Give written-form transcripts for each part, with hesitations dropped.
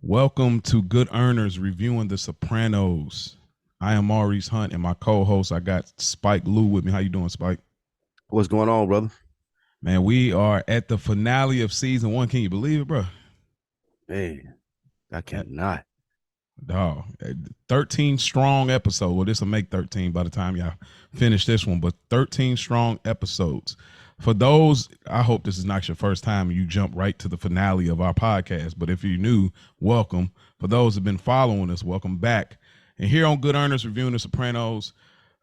Welcome to Good Earners reviewing The Sopranos. I am Maurice Hunt, and my co-host, I got Spike Lou with me. How you doing, Spike? What's going on, brother? Man, we are at the finale of season 1. Can you believe it, bro? Man, I cannot. Dog, 13 strong episodes. Well, this will make 13 by the time y'all finish this one, but 13 strong episodes. For those, I hope this is not your first time you jump right to the finale of our podcast, but if you're new, welcome. For those who've been following us, welcome back. And here on Good Earners Reviewing The Sopranos,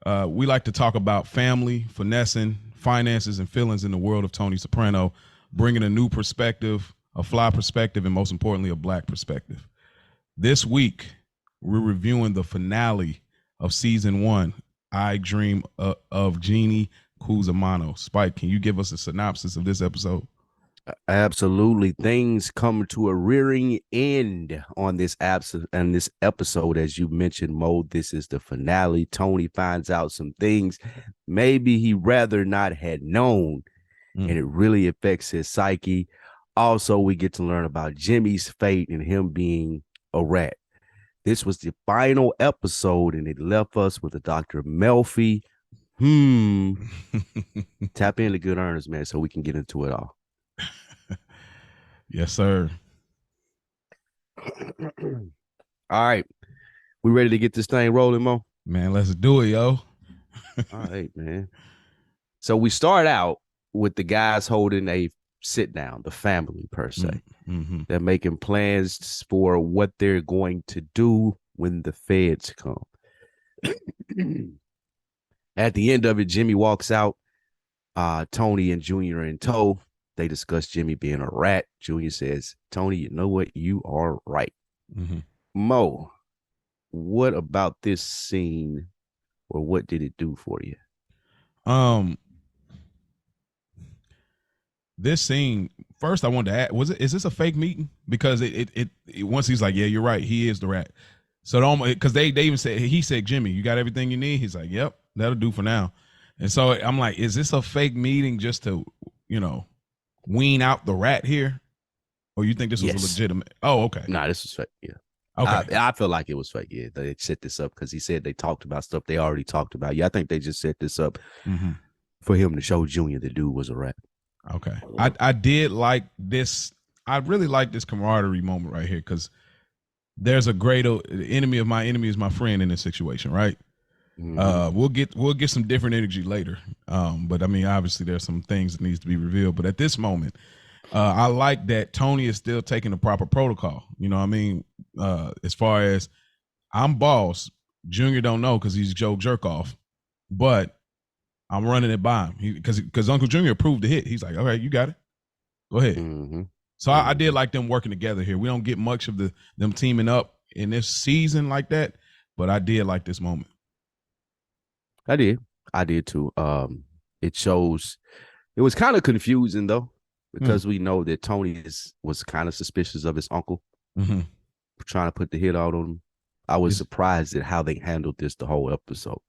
we like to talk about family, finessing, finances, and feelings in the world of Tony Soprano, bringing a new perspective, a fly perspective, and most importantly, a black perspective. This week, we're reviewing the finale of season 1, I Dream of Jeanie, Cusamano. Spike, can you give us a synopsis of this episode? Absolutely. Things come to a rearing end on this episode. As you mentioned, Mo, this is the finale. Tony finds out some things maybe he rather not had known, and it really affects his psyche. Also, we get to learn about Jimmy's fate and him being a rat. This was the final episode, and it left us with a Dr. Melfi. Tap into Good Earners, man, so we can get into it all. Yes, sir. All right. We ready to get this thing rolling, Mo? Man, let's do it, yo. All right, man. So we start out with the guys holding a sit down, the family per se. Mm-hmm. They're making plans for what they're going to do when the feds come. At the end of it, Jimmy walks out. Tony and Junior are in tow. They discuss Jimmy being a rat. Junior says, Tony, you know what? You are right. Mm-hmm. Mo, what about this scene, or what did it do for you? This scene, first I wanted to ask, is this a fake meeting? Because it once he's like, yeah, you're right, he is the rat. So because they even said, he said, Jimmy, you got everything you need? He's like, yep, that'll do for now. And so I'm like, is this a fake meeting just to, wean out the rat here? Or you think this was a legitimate? Oh, okay. Nah, this was fake. Yeah. Okay. I feel like it was fake. Yeah, they set this up because he said they talked about stuff they already talked about. Yeah, I think they just set this up for him to show Junior the dude was a rat. Okay. I did like this. I really like this camaraderie moment right here because there's a great enemy of my enemy is my friend in this situation, right? We'll get some different energy later. But I mean, obviously there's some things that needs to be revealed. But at this moment, I like that Tony is still taking the proper protocol. You know what I mean? As far as I'm boss, Junior don't know because he's Joe Jerkoff, but I'm running it by him because Uncle Junior approved the hit. He's like, okay, you got it. Go ahead. So I did like them working together here. We don't get much of them teaming up in this season like that, but I did like this moment. I did too. It shows. It was kind of confusing though, because we know that Tony was kind of suspicious of his uncle, trying to put the hit out on him. I was surprised at how they handled this the whole episode.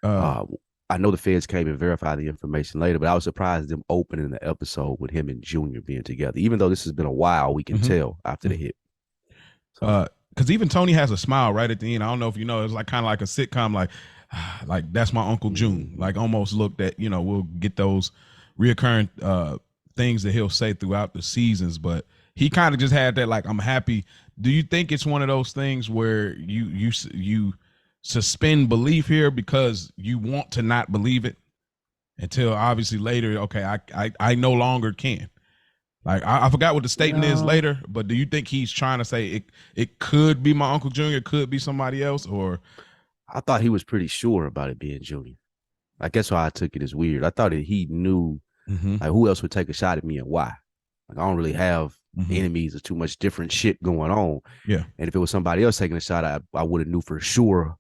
I know the feds came and verified the information later, but I was surprised them opening the episode with him and Junior being together. Even though this has been a while, we can tell after the hit. Because even Tony has a smile right at the end. I don't know if you know, it's like kind of like a sitcom, like that's my Uncle June. Like almost looked at, we'll get those reoccurring things that he'll say throughout the seasons, but he kind of just had that like, I'm happy. Do you think it's one of those things where you suspend belief here because you want to not believe it until obviously later, okay, I no longer can. Like I forgot what the statement is later, but do you think he's trying to say it could be my Uncle Junior, could be somebody else? Or I thought he was pretty sure about it being Junior. Like that's why I took it as weird. I thought that he knew like who else would take a shot at me and why. Like I don't really have enemies or too much different shit going on. Yeah. And if it was somebody else taking a shot, I would have knew for sure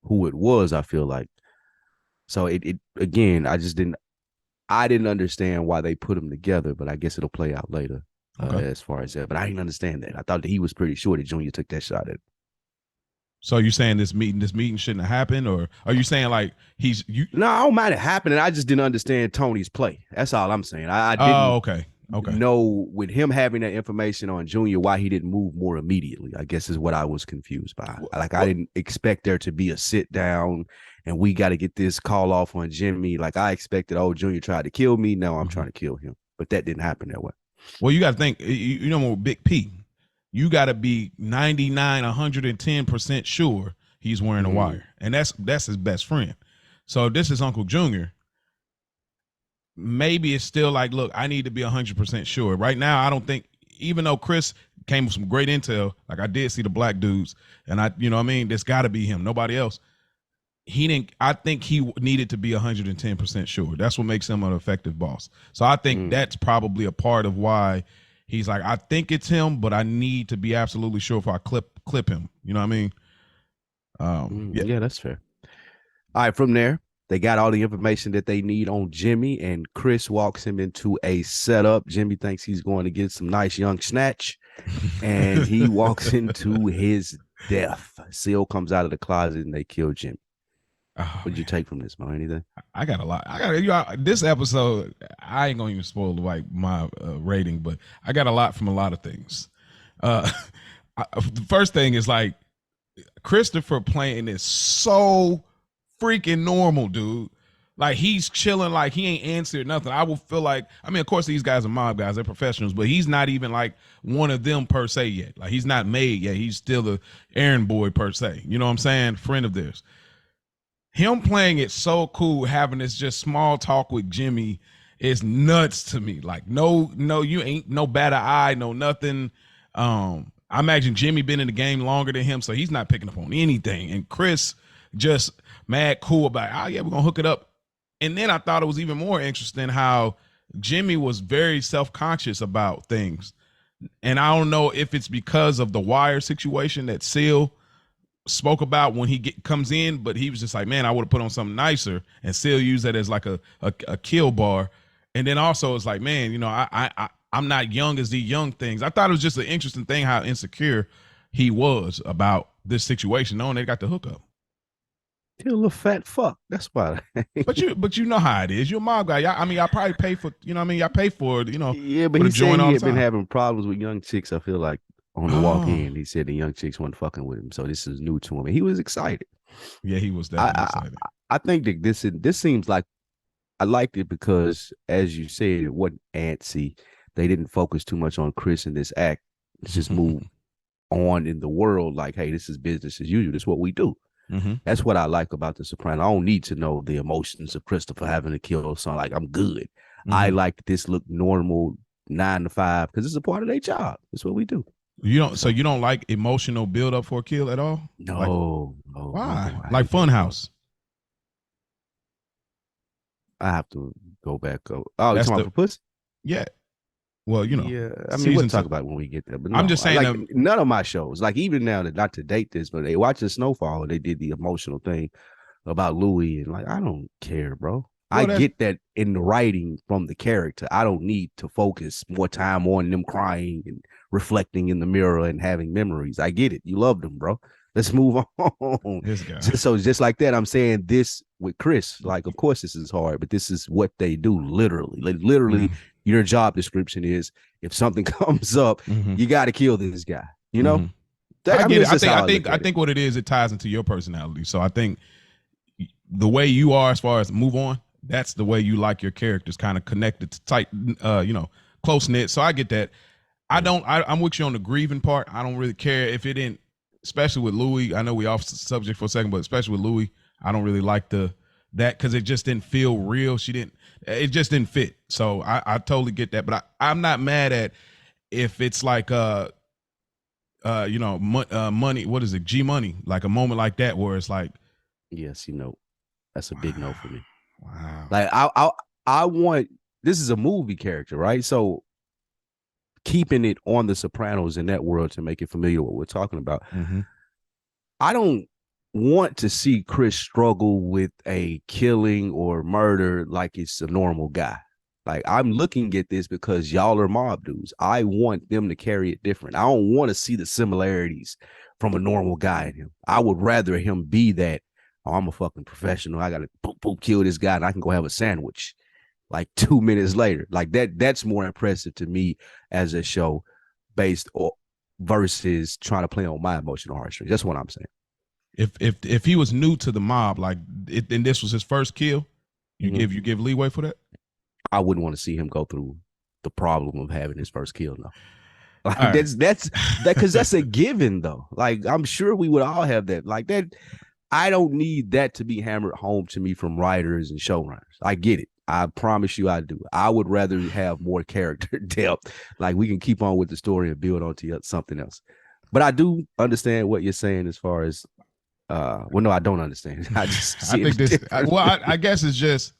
who it was, I feel like. So it again, I didn't understand why they put them together, but I guess it'll play out later as far as that. But I didn't understand that. I thought that he was pretty sure that Junior took that shot at him. So you're saying this meeting shouldn't have happened, or are you saying like No, I don't mind it happening. I just didn't understand Tony's play. That's all I'm saying. I didn't. Oh, okay. Okay. know with him having that information on Junior, why he didn't move more immediately, I guess is what I was confused by. Like, I didn't expect there to be a sit down and we got to get this call off on Jimmy. Like, I expected, oh, Junior tried to kill me. Now I'm trying to kill him. But that didn't happen that way. Well, you got to think, you know, Big P, you got to be 99, 110% sure he's wearing a wire. And that's his best friend. So if this is Uncle Junior, maybe it's still like, look, I need to be 100% sure. Right now, I don't think, even though Chris came with some great intel, like I did see the black dudes, and I, you know what I mean? There's got to be him, nobody else. He didn't, I think he needed to be 110% sure. That's what makes him an effective boss. So I think that's probably a part of why he's like, I think it's him, but I need to be absolutely sure if I clip him. You know what I mean? Yeah, that's fair. All right, from there, they got all the information that they need on Jimmy, and Chris walks him into a setup. Jimmy thinks he's going to get some nice young snatch, and he walks into his death. Seal comes out of the closet, and they kill Jimmy. What did you take from this, man? Anything? I got a lot. This episode, I ain't gonna even spoil like my rating, but I got a lot from a lot of things. The first thing is like Christopher playing is so freaking normal, dude. Like he's chilling, like he ain't answered nothing. I will feel like, I mean, of course these guys are mob guys, they're professionals, but he's not even like one of them per se yet. Like he's not made yet. He's still the errand boy per se. You know what I'm saying? Friend of theirs. Him playing it so cool, having this just small talk with Jimmy is nuts to me. Like, no, you ain't no bad eye, no nothing. I imagine Jimmy been in the game longer than him, so he's not picking up on anything. And Chris just mad cool about, oh yeah, we're gonna hook it up. And then I thought it was even more interesting how Jimmy was very self-conscious about things. And I don't know if it's because of the wire situation that Seal spoke about when he comes in, but he was just like, man, I would have put on something nicer, and Seal used that as like a kill bar. And then also it's like, man, you know, I'm not young as these young things. I thought it was just an interesting thing how insecure he was about this situation, knowing they got the hookup. You're a little fat fuck. That's why. but you know how it is. You're a mob guy. I mean, I probably pay for, you know what I mean? I pay for it, you know. Yeah, but he said he had been having problems with young chicks, I feel like. On the walk in, he said the young chicks weren't fucking with him, so this is new to him, and he was excited. Yeah, he was definitely excited. I think that this seems like I liked it because, as you said, it wasn't antsy. They didn't focus too much on Chris in this act. Let's just move on in the world. Like, hey, this is business as usual. This is what we do. That's what I like about The Sopranos. I don't need to know the emotions of Christopher having to kill someone. Like, I'm good. I like that this look normal 9 to 5 because it's a part of their job. That's what we do. You don't like emotional build up for a kill at all? No. Why? No, like Funhouse. I have to go back. Oh, you talking about for pussy? Yeah. Well, you know. Yeah. I mean, we'll talk about it when we get there. But no, I'm just saying, like, none of my shows, like even now, not to date this, but they watching Snowfall, they did the emotional thing about Louis, and like, I don't care, bro. Well, I get that in the writing from the character. I don't need to focus more time on them crying and reflecting in the mirror and having memories. I get it. You love them, bro. Let's move on. Just like that, I'm saying this with Chris. Like, of course, this is hard, but this is what they do. Literally, your job description is if something comes up, you got to kill this guy. You know, I get it. I think what it is, it ties into your personality. So I think the way you are, as far as move on, that's the way you like your characters, kind of connected to tight, close knit. So I get that. I'm with you on the grieving part. I don't really care if it didn't, especially with Louis. I know we off subject for a second, but especially with Louis, I don't really like that because it just didn't feel real. It just didn't fit. So I totally get that. But I'm not mad at if it's like money. What is it? G Money, like a moment like that where it's like, yes, that's a big no for me. Wow. Like I want, this is a movie character, right? So keeping it on The Sopranos in that world to make it familiar with what we're talking about. I don't want to see Chris struggle with a killing or murder like it's a normal guy. Like, I'm looking at this because y'all are mob dudes. I want them to carry it different. I don't want to see the similarities from a normal guy in him. I would rather him be that, oh, I'm a fucking professional. I got to boop, boop, kill this guy and I can go have a sandwich. like 2 minutes later. Like that's more impressive to me as a show based on versus trying to play on my emotional heartstrings. That's what I'm saying. If he was new to the mob, like and this was his first kill, you Mm-hmm. give leeway for that? I wouldn't want to see him go through the problem of having his first kill. No, like All right. that's that because that's a given though. Like I'm sure we would all have that. Like that, I don't need that to be hammered home to me from writers and showrunners. I get it. I promise you, I do. I would rather have more character depth. Like we can keep on with the story and build onto something else. But I do understand what you're saying as far as well, no, I don't understand. I just I see think it this. different. I guess it's just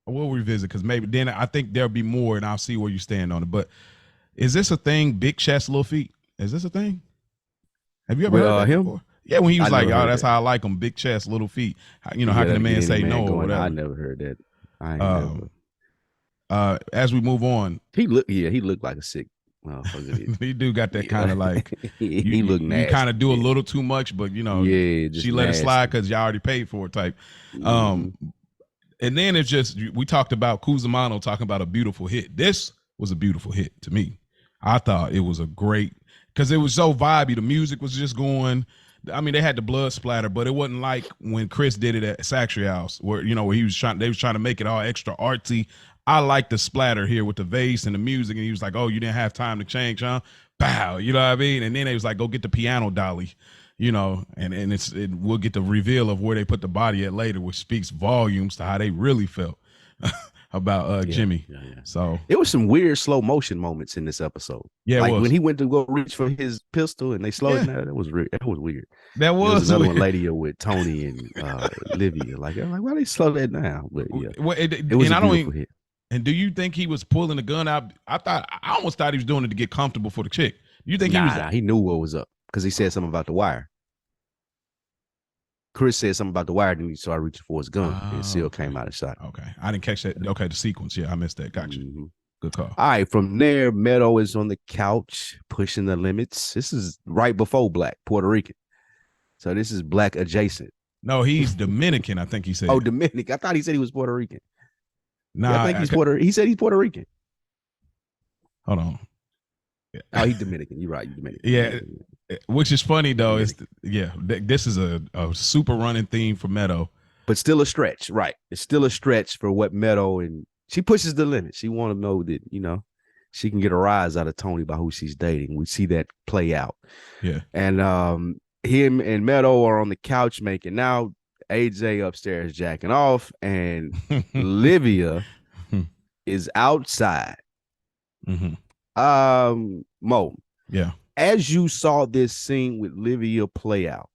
we'll revisit because maybe then I think there'll be more, and I'll see where you stand on it. But is this a thing? Big chest, little feet. Is this a thing? Have you ever With heard that him, before? Yeah, when he was I like, never "Oh, heard that's that. how I like them: big chest, little feet." You know, how You can a gotta get man any say man no or going. I whatever? never heard that. I ain't never. As we move on, He looked like a sick motherfucker. he do got that kind Yeah, of like he looked you kind of nasty. do a Yeah, little too much, but yeah, she just let it slide nasty. because y'all already paid for it type. Mm-hmm. Um, and then it's just we talked about Cusamano talking about a beautiful hit. This was a beautiful hit to me. I thought it was a great because it was so vibey. The music was just going. I mean, they had the blood splatter, but it wasn't like when Chris did it at Saxry House, where where they was trying to make it all extra artsy. I like the splatter here with the vase and the music, and he was like, "Oh, you didn't have time to change, huh?" Bow, you know what I mean? And then they was like, "Go get the piano dolly," and we'll get the reveal of where they put the body at later, which speaks volumes to how they really felt about Yeah, Jimmy. yeah. So There was some weird slow motion moments in this episode. yeah, it Like when was. he went to go reach for his pistol and they slowed Yeah, him down. That was weird. That was weird. that There was was another one weird. later with Tony and Livia. Like, I'm like, why they slow that down? But yeah, it was And a I don't even. beautiful hit. And do you think he was pulling the gun out? I almost thought he was doing it to get comfortable for the chick. You think he was? Nah, he knew what was up because he said something about the wire. Chris said something about the wire, then he started reaching for his gun, and Seal Okay. came out and shot. Okay, I didn't catch that. Okay, the sequence. Yeah, I missed that. Gotcha. Mm-hmm. Good call. All right, from there, Meadow is on the couch pushing the limits. This is right before Black, Puerto Rican. So this is Black adjacent. No, he's Dominican. I think he said. Oh, Dominican. I thought he said he was Puerto Rican. Nah, yeah, I think he's Puerto. He said he's Puerto Rican. Hold on. Oh, he's Dominican. You're right. You're Dominican. Yeah, which is funny though. Is this is a super running theme for Meadow, but still a stretch, right? It's still a stretch for what Meadow, and she pushes the limit. She want to know that she can get a rise out of Tony by who she's dating. We see that play out. Yeah, and him and Meadow are on the couch making now. AJ upstairs jacking off, and Livia is outside. Mm-hmm. Mo. Yeah. As you saw this scene with Livia play out,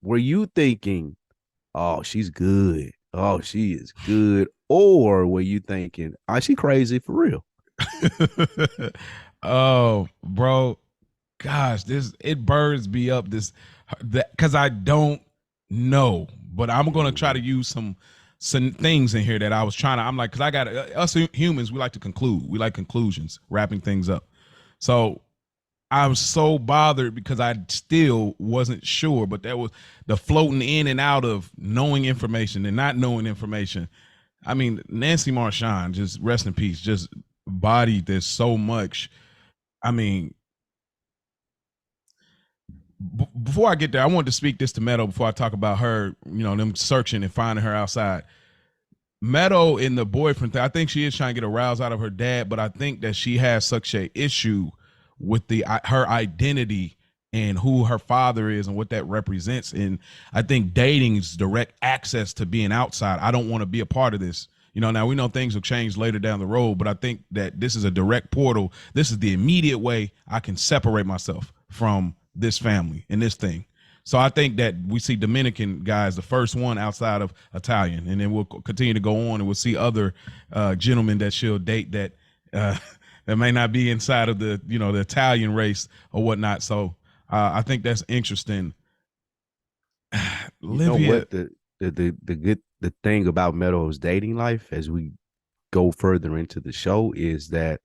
were you thinking, "Oh, she's good. Oh, she is good," or were you thinking, "Oh, she crazy for real"? Oh, bro, gosh, it burns me up because I don't know, but I'm gonna try to use some things in here that I was trying to. I'm like, because I got us humans, we like to conclude. We like conclusions, wrapping things up. So I'm so bothered because I still wasn't sure, but that was the floating in and out of knowing information and not knowing information. I mean, Nancy Marchand, just rest in peace, just bodied this so much. I mean, before I get there, I wanted to speak this to Meadow before I talk about her, them searching and finding her outside. Meadow in the boyfriend thing, I think she is trying to get a rouse out of her dad, but I think that she has such a issue with her identity and who her father is and what that represents. And I think dating is direct access to being outside. I don't want to be a part of this. Now we know things will change later down the road, but I think that this is a direct portal. This is the immediate way I can separate myself from this family and this thing. So I think that we see Dominican guys, the first one outside of Italian, and then we'll continue to go on and we'll see other gentlemen that she'll date that that may not be inside of the the Italian race or whatnot. So I think that's interesting. You know what the thing about Meadow's dating life as we go further into the show is that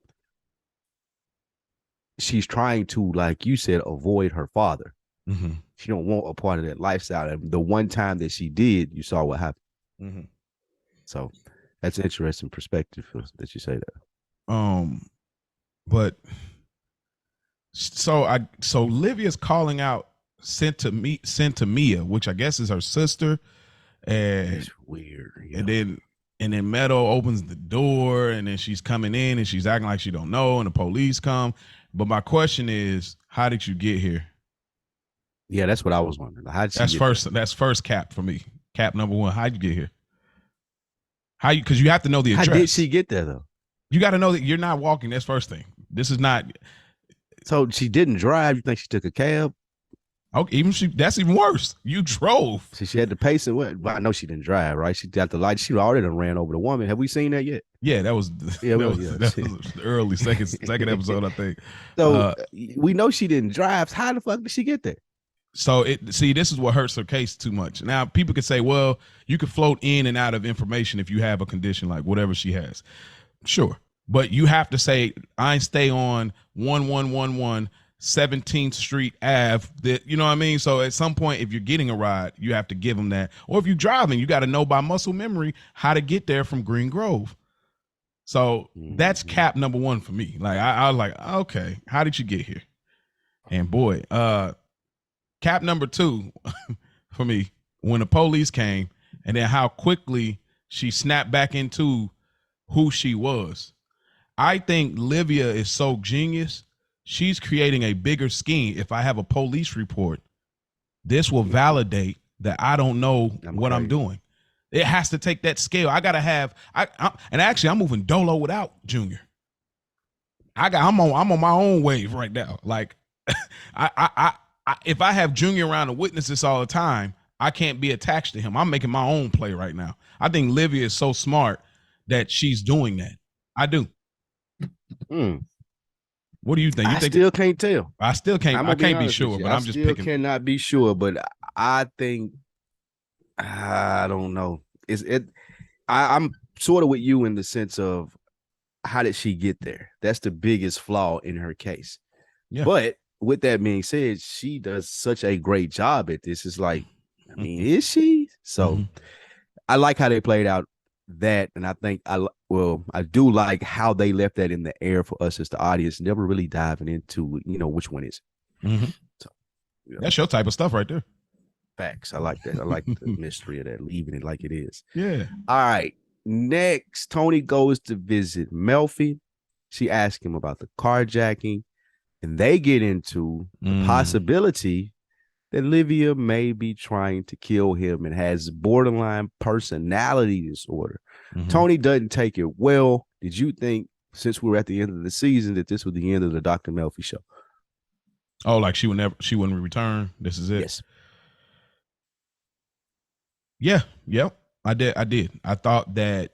she's trying to, like you said, avoid her father. Mm-hmm. She don't want a part of that lifestyle. And the one time that she did, you saw what happened. Mm-hmm. So That's an interesting perspective that you say that. Um, but so Livia's calling out sent to Mia, which I guess is her sister, and It's weird. Yeah. and then and then Meadow opens the door, and then she's coming in, and she's acting like she don't know, and the police come. But my question is, how did you get here? Yeah, that's what I was wondering. How did she That's get first. there? That's first cap for me. Cap number one. How'd you get here? How you? Because you have to know the address. How did she get there though? You got to know that you're not walking. That's first thing. This is not. So she didn't drive. You think she took a cab? Okay, that's even worse. You drove. So she had to pace it. Well, I know she didn't drive, right? She got the light. She already done ran over the woman. Have we seen that yet? Yeah, that was Yeah, that was the early second episode, I think. So we know she didn't drive. How the fuck did she get there? So this is what hurts her case too much. Now people could say, well, you could float in and out of information if you have a condition like whatever she has. Sure. But you have to say, I stay on 1111 17th Street Ave. That, you know what I mean? So at some point, if you're getting a ride, you have to give them that. Or if you're driving, you got to know by muscle memory how to get there from Green Grove. So that's cap number one for me. Like I was like, okay, how did you get here? And boy, cap number two for me, when the police came, and then how quickly she snapped back into who she was. I think Livia is so genius. She's creating a bigger scheme. If I have a police report, this will validate that I don't know what I'm doing. It has to take that scale. I gotta have. And actually, I'm moving Dolo without Junior. I'm on my own wave right now. Like, if I have Junior around to witness this all the time, I can't be attached to him. I'm making my own play right now. I think Livia is so smart that she's doing that. I do. What do you think? I still can't tell. I still can't. I can't be sure, but I'm just picking. Cannot be sure, but I think I don't know. I'm sort of with you in the sense of how did she get there? That's the biggest flaw in her case. Yeah. But with that being said, she does such a great job at this. It's like, I mean, is she? So I like how they played out that, and I think I do like how they left that in the air for us as the audience, never really diving into which one is. So that's your type of stuff right there. Facts. I like that. I like the mystery of that, leaving it like it is. Yeah. All right. Next, Tony goes to visit Melfi. She asks him about the carjacking, and they get into the possibility that Livia may be trying to kill him and has borderline personality disorder. Tony doesn't take it well. Did you think, since we were at the end of the season, that this was the end of the Dr. Melfi show? Oh, like she wouldn't return. This is it. Yes. Yeah. Yep. I did. I thought that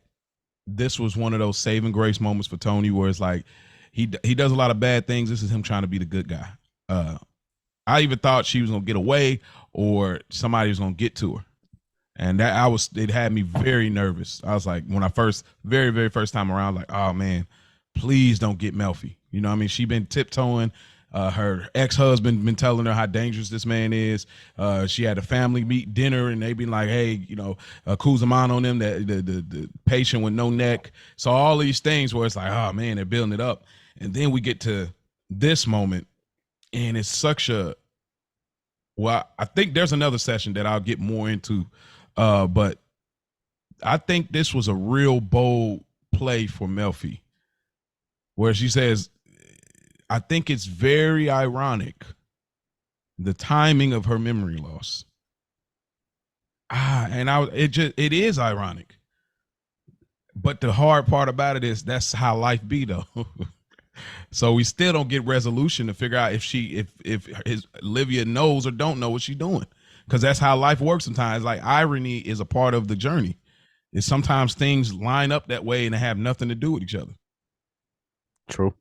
this was one of those saving grace moments for Tony, where it's like he does a lot of bad things. This is him trying to be the good guy. I even thought she was gonna get away, or somebody was gonna get to her, and it had me very nervous. I was like, when I very, very first time around, like, oh man, please don't get Melfi. You know what I mean? She been tiptoeing. Her ex-husband been telling her how dangerous this man is. She had a family meet dinner, and they been like, hey, Cusamano on them, the patient with no neck. So all these things where it's like, oh man, they're building it up. And then we get to this moment, and it's such a, well, I think there's another session that I'll get more into, but I think this was a real bold play for Melfi, where she says, I think it's very ironic, the timing of her memory loss. It is ironic. But the hard part about it is that's how life be, though. So we still don't get resolution to figure out if Livia knows or don't know what she's doing, because that's how life works sometimes. Like, irony is a part of the journey. It's sometimes things line up that way and they have nothing to do with each other. True.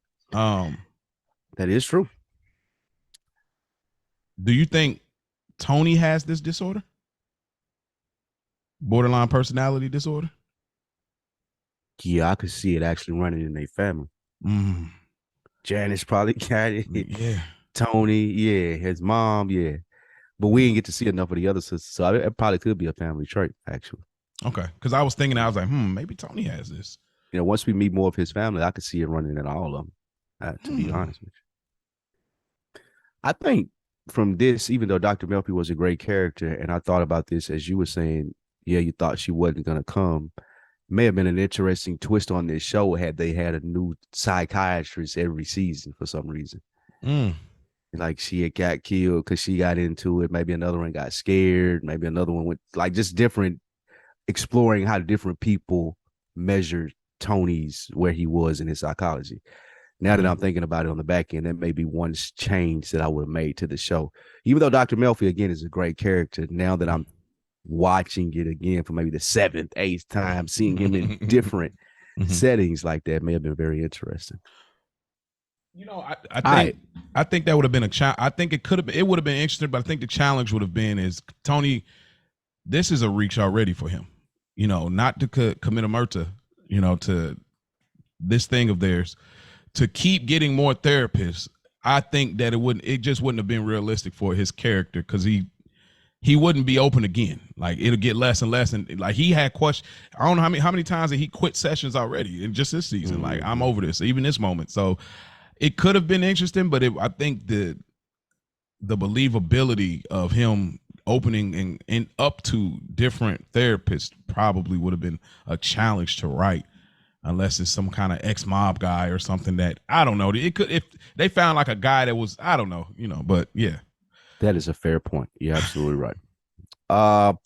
That is true. Do you think Tony has this disorder? Borderline personality disorder? Yeah, I could see it actually running in their family. Janice probably got it. Yeah. Tony, yeah. His mom, yeah. But we didn't get to see enough of the other sisters, so it probably could be a family trait, actually. Okay, because I was thinking, I was like, maybe Tony has this. You know, once we meet more of his family, I could see it running in all of them. To be honest with you, I think from this, even though Dr. Melfi was a great character, and I thought about this as you were saying, yeah, you thought she wasn't gonna come. May have been an interesting twist on this show had they had a new psychiatrist every season for some reason. Like she had got killed because she got into it. Maybe another one got scared. Maybe another one went like just different, exploring how different people measured Tony's where he was in his psychology. Now that I'm thinking about it on the back end, that may be one change that I would have made to the show. Even though Dr. Melfi again is a great character, now that I'm watching it again for maybe the seventh, eighth time, seeing him in different settings like that may have been very interesting. You know, I think that would have been a challenge. I think it would have been interesting, but I think the challenge would have been is Tony, this is a reach already for him. You know, not to commit a murder, you know, to this thing of theirs, to keep getting more therapists. I think that it just wouldn't have been realistic for his character because he wouldn't be open again. Like it'll get less and less, and like he had questions. I don't know how many times that he quit sessions already in just this season. Like I'm over this, even this moment. So it could have been interesting, but I think the believability of him opening and up to different therapists probably would have been a challenge to write, unless it's some kind of ex-mob guy or something that I don't know. It could, if they found like a guy that was, I don't know, you know, but yeah. That is a fair point. You're absolutely right.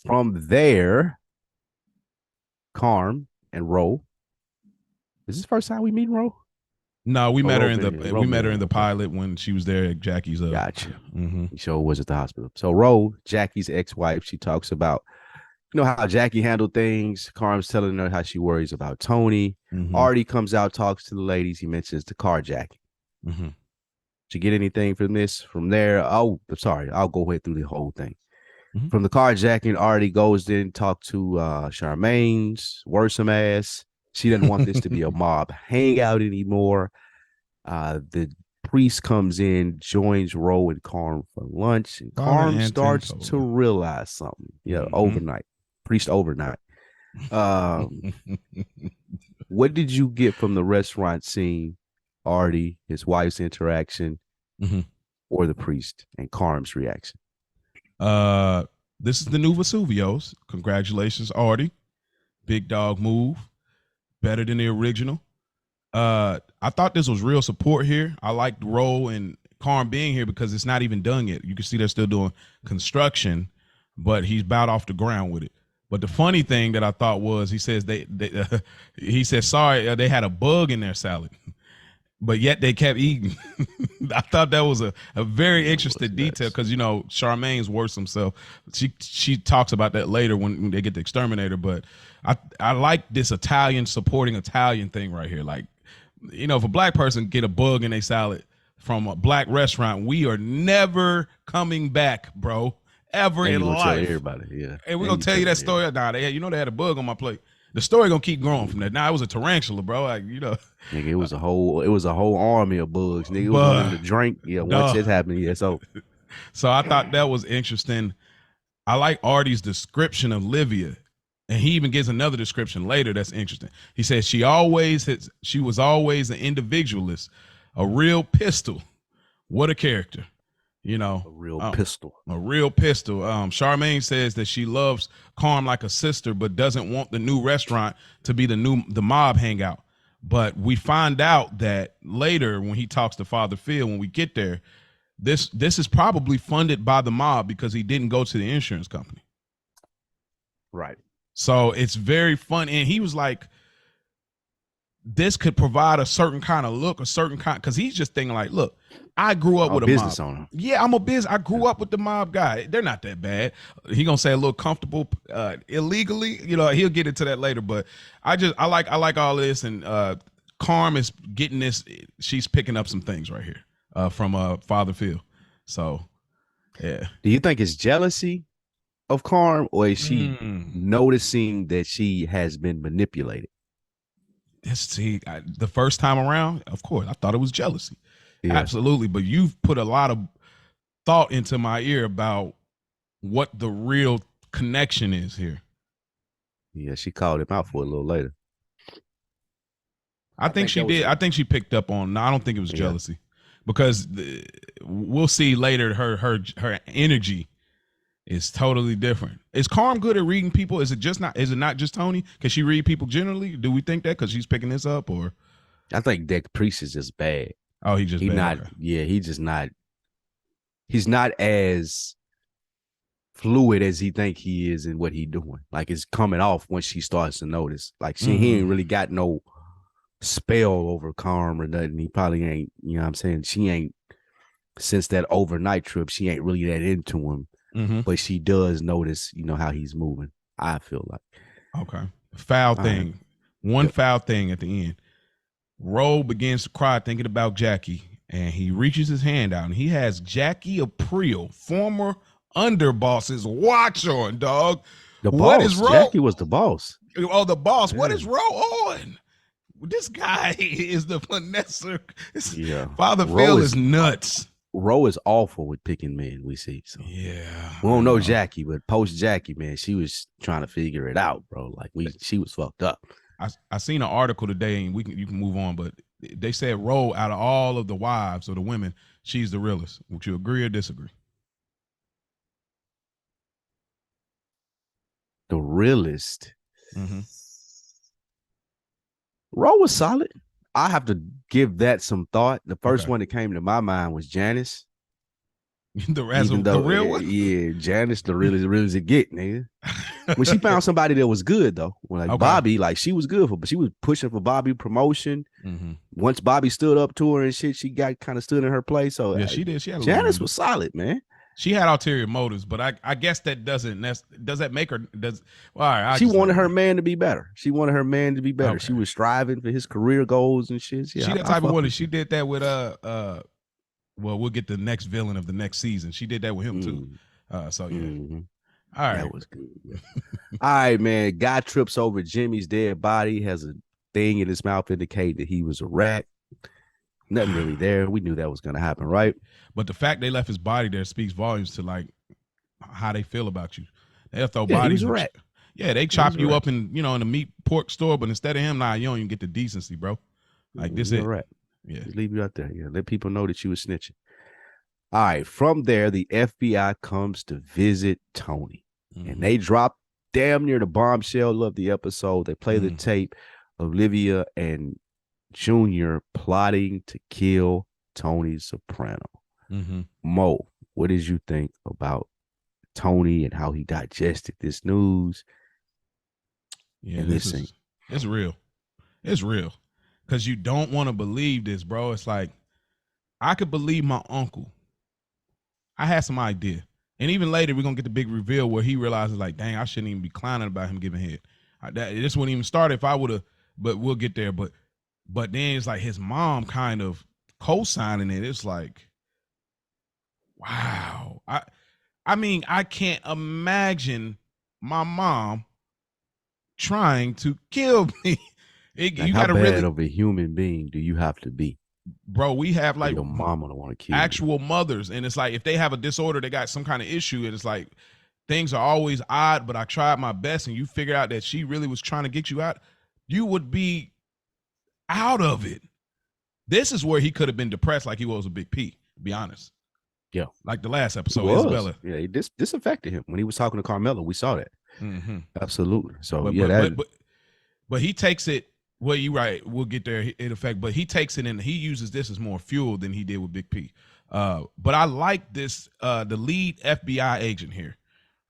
From there, Carm and Ro. Is this the first time we meet Ro? No, we met her in the pilot when she was there at Jackie's. Gotcha. The show was at the hospital. So Ro, Jackie's ex-wife, she talks about, you know, how Jackie handled things. Carm's telling her how she worries about Tony. Artie comes out, talks to the ladies. He mentions the carjacking. Did you get anything from this? From there, oh, sorry, I'll go ahead through the whole thing. From the carjacking, Artie goes in, talk to Charmaine's worrisome ass. She doesn't want this to be a mob hangout anymore. The priest comes in, joins Ro and Carm for lunch, and Carm starts to realize something. Yeah, overnight. Priest overnight. What did you get from the restaurant scene, Artie, his wife's interaction, or the priest and Carm's reaction? This is the new Vesuvios. Congratulations, Artie. Big dog move. Better than the original. I thought this was real support here. I liked Ro and Carm being here because it's not even done yet. You can see they're still doing construction, but he's about off the ground with it. But the funny thing that I thought was he says he said sorry they had a bug in their salad, but yet they kept eating. I thought that was a very interesting detail because, you know, Charmaine's worse himself. She talks about that later when they get the exterminator. But I like this Italian supporting Italian thing right here. Like, you know, if a black person get a bug in a salad from a black restaurant, we are never coming back, bro. Ever in life. Tell everybody, yeah. And we're gonna tell you that story. Nah, you know they had a bug on my plate. The story gonna keep growing from that. Nah, it was a tarantula, bro. Like, you know, nigga, it was a whole army of bugs. Nigga, it was one to drink. Yeah, once it happened, yeah. So I thought that was interesting. I like Artie's description of Livia, and he even gives another description later that's interesting. He says she was always an individualist, a real pistol. What a character. You know, a real pistol. Charmaine says that she loves Carm like a sister, but doesn't want the new restaurant to be the mob hangout. But we find out that later when he talks to Father Phil, when we get there, this is probably funded by the mob because he didn't go to the insurance company. Right. So it's very fun. And he was like, this could provide a certain kind of look, because he's just thinking like, look, I grew up with a business mob. owner. Yeah, I grew up with the mob guy. They're not that bad. He gonna say a little comfortable illegally. You know, he'll get into that later. But I like all this, and Carm is getting this. She's picking up some things right here from Father Phil. So yeah. Do you think it's jealousy of Carm, or is she noticing that she has been manipulated? The first time around, of course, I thought it was jealousy. Yeah. Absolutely. But you've put a lot of thought into my ear about what the real connection is here. Yeah, she called him out for a little later. I think she did. I think she picked up on. No, I don't think it was jealousy, because we'll see later. Her energy is totally different. Is Carm good at reading people? Is it just not? Is it not just Tony? Can she read people generally? Do we think that because she's picking this up, or I think Deck Priest is just bad. Oh, he just bad. Not. Okay. Yeah, he just not. He's not as fluid as he think he is in what he doing. Like it's coming off when she starts to notice. Like he ain't really got no spell over Carm or nothing. He probably ain't. You know what I'm saying? She ain't since that overnight trip. She ain't really that into him. But she does notice, how he's moving. I feel like. Okay. Foul thing. One foul thing at the end. Ro begins to cry thinking about Jackie, and he reaches his hand out, and he has Jackie Aprile, former underboss's watch on, dog. The boss. What is Ro? Jackie was the boss. Oh, the boss. Yeah. What is Ro on? This guy is the finesser. Father Phil is nuts. Ro is awful with picking men, we see. So yeah. We don't know Jackie, but post Jackie, man, she was trying to figure it out, bro. Like she was fucked up. I seen an article today, and you can move on, but they said Ro, out of all of the wives or the women, she's the realest. Would you agree or disagree? The realest. Ro was solid. I have to give that some thought. The first one that came to my mind was Janice. The real one? Yeah, Janice, the real as it get, nigga. When she found somebody that was good, though, Bobby, like she was good but she was pushing for Bobby promotion. Once Bobby stood up to her and shit, she got kind of stood in her place. So yeah, she did. She had Janice was solid, man. She had ulterior motives, but I guess that does that make her all right? She wanted her man to be better. She wanted her man to be better. Okay. She was striving for his career goals and shit. Yeah, she that type of woman. She did that with well, we'll get the next villain of the next season. She did that with him too. So yeah. All right. That was good. Yeah. All right, man. Guy trips over Jimmy's dead body, has a thing in his mouth indicating that he was a rat. Nothing really there. We knew that was gonna happen, right? But the fact they left his body there speaks volumes to like how they feel about you. They'll throw bodies. He was a rat. Yeah, they chop you up in in a meat pork store, but instead of him, you don't even get the decency, bro. Like this is rat. Yeah, just leave you out there. Yeah, let people know that you were snitching. All right, from there, the FBI comes to visit Tony, and they drop damn near the bombshell of the episode. They play the tape of Olivia and Junior plotting to kill Tony Soprano. Mo, what did you think about Tony and how he digested this news? Yeah, it's real. It's real. Because you don't want to believe this, bro. It's like, I could believe my uncle. I had some idea. And even later, we're going to get the big reveal where he realizes, like, dang, I shouldn't even be clowning about him giving head. This wouldn't even start if I would have, but we'll get there. But then it's like his mom kind of co-signing it. It's like, wow. I mean, I can't imagine my mom trying to kill me. You got to really, how bad of a human being do you have to be, bro? We have like your mama don't want to kill actual you. Mothers, and it's like if they have a disorder, they got some kind of issue, and it's like things are always odd. But I tried my best, and you figure out that she really was trying to get you out. You would be out of it. This is where he could have been depressed, like he was a Big P. To be honest, yeah, like the last episode, Isabella. Yeah, this affected him when he was talking to Carmela. We saw that. Absolutely. So but he takes it. Well, you're right. We'll get there in effect, but he takes it and he uses this as more fuel than he did with Big P. But I like this. The lead FBI agent here,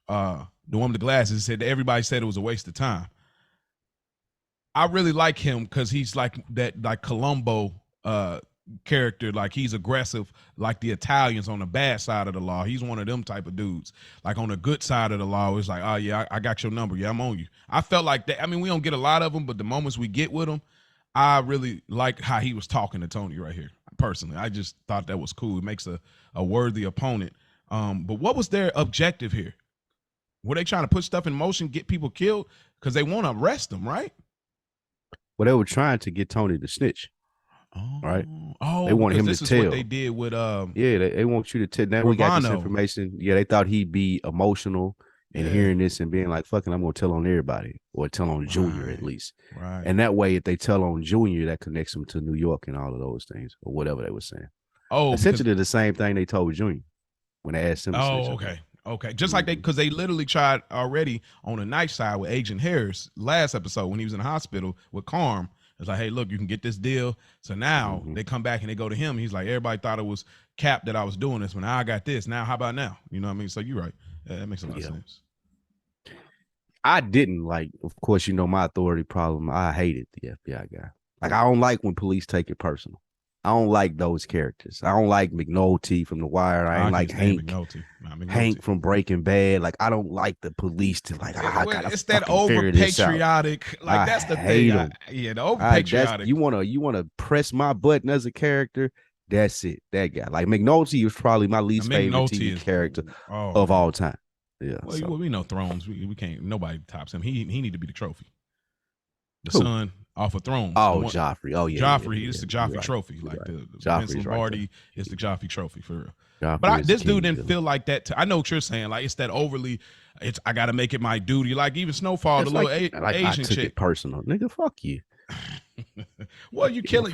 the one with the glasses, said that everybody said it was a waste of time. I really like him because he's like that, like Columbo character. Like he's aggressive, like the Italians on the bad side of the law. He's one of them type of dudes. Like on the good side of the law, it's like, oh yeah, I got your number. Yeah, I'm on you. I felt like that. I mean, we don't get a lot of them, but the moments we get with him, I really like how he was talking to Tony right here. Personally, I just thought that was cool. It makes a worthy opponent. But what was their objective here? Were they trying to put stuff in motion, get people killed? Because they want to arrest them, right? Well, they were trying to get Tony to snitch. Right. Oh, they want him to tell. What they did with yeah, they want you to tell. Now we got this information. Yeah, they thought he'd be emotional. and Yeah. hearing this and being like, fucking, I'm gonna tell on everybody, or tell on Junior at Right. least. Right. And that way, if they tell on Junior, that connects them to New York and all of those things, or whatever they were saying. Oh, because Essentially the same thing they told Junior when they asked him to snitch up. okay. Okay. Just like because they literally tried already on the night side with Agent Harris last episode when he was in the hospital with Carm. It's like, hey, look, you can get this deal. So now they come back and they go to him. He's like, everybody thought it was cap that I was doing this, but now I got this. Now, how about now? You know what I mean? So you're right. Yeah, that makes a lot of sense. I didn't like, of course, you know, my authority problem. I hated the FBI guy. Like, I don't like when police take it personal. I don't like those characters. I don't like McNulty from The Wire. I ain't like Hank from Breaking Bad. Like, I don't like the police to like. It's that over patriotic. Like that's the thing. The over patriotic. You wanna press my button as a character. That's it. That guy. Like McNulty is probably my least favorite TV character of all time. Yeah. Well, we know Thrones. We can't. Nobody tops him. He need to be the trophy. The son off of Thrones. Oh, Joffrey. Oh, yeah. Joffrey is the Joffrey trophy. Like the Vince Lombardi is the Joffrey trophy for real. Joffrey but this dude didn't feel like that. I know what you're saying. Like it's that overly. I got to make it my duty. Like even Snowfall, the little Asian I took chick. It personal, nigga. Fuck you. Well, you're killing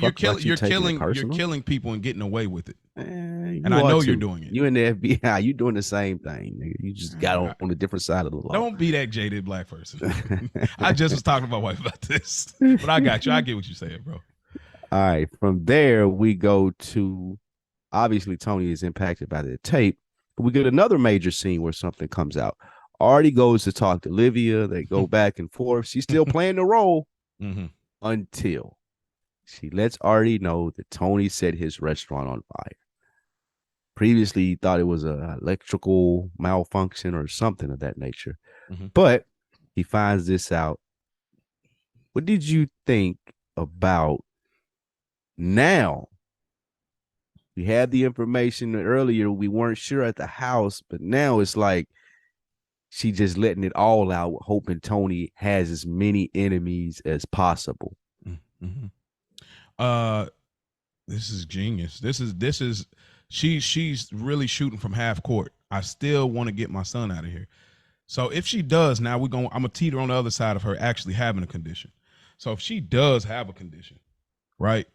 people and getting away with it. And I know you're doing it. You in the FBI, you doing the same thing, nigga. You just got on a different side of the law. Don't be that jaded black person. I just was talking to my wife about this, but I got you. I get what you're saying, bro. All right. From there, we go to obviously Tony is impacted by the tape, but we get another major scene where something comes out. Artie goes to talk to Livia. They go back and forth. She's still playing the role until she lets Artie know that Tony set his restaurant on fire. Previously, he thought it was an electrical malfunction or something of that nature. But he finds this out. What did you think about now? We had the information earlier. We weren't sure at the house, but now it's like she just letting it all out, hoping Tony has as many enemies as possible. This is genius. This is she's really shooting from half court. I still want to get my son out of here. So if she does, now I'm gonna teeter on the other side of her actually having a condition. So if she does have a condition, right?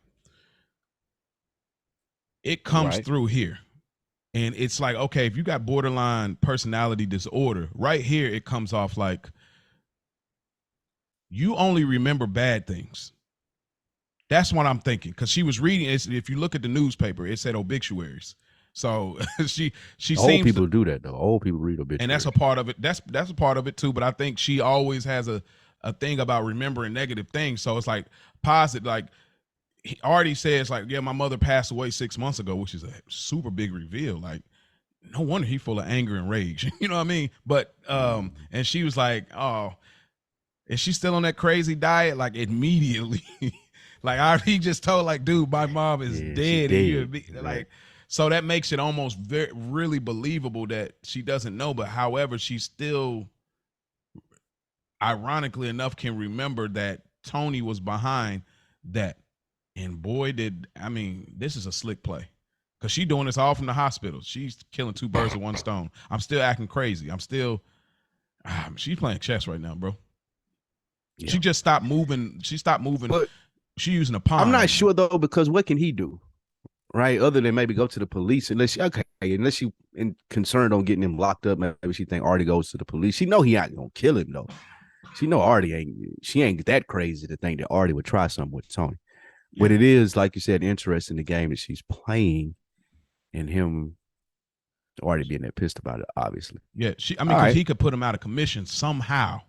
It comes through here. And it's like, okay, if you got borderline personality disorder, right here, it comes off like you only remember bad things. That's what I'm thinking. Because she was reading, if you look at the newspaper, it said obituaries. So she old people do that though. Old people read obituaries. And that's a part of it. That's a part of it too. But I think she always has a thing about remembering negative things. So it's like positive, like he already says like, yeah, my mother passed away 6 months ago, which is a super big reveal. Like, no wonder he's full of anger and rage. You know what I mean? But and she was like, oh, is she still on that crazy diet? Like immediately. Like he just told like, dude, my mom is dead. Like, so that makes it almost really believable that she doesn't know. But however, she still, ironically enough, can remember that Tony was behind that. And boy, this is a slick play. Because she's doing this all from the hospital. She's killing two birds with one stone. I'm still acting crazy. She's playing chess right now, bro. Yeah. She just stopped moving. She stopped moving. But she's using a pawn. I'm not sure, though, because what can he do? Right? Other than maybe go to the police. Unless she concerned on getting him locked up. Maybe she think Artie goes to the police. She know he ain't going to kill him, though. She know Artie ain't that crazy to think that Artie would try something with Tony. Yeah. But it is, like you said, interesting the game that she's playing. And him already being that pissed about it, obviously. Yeah, because he could put him out of commission somehow.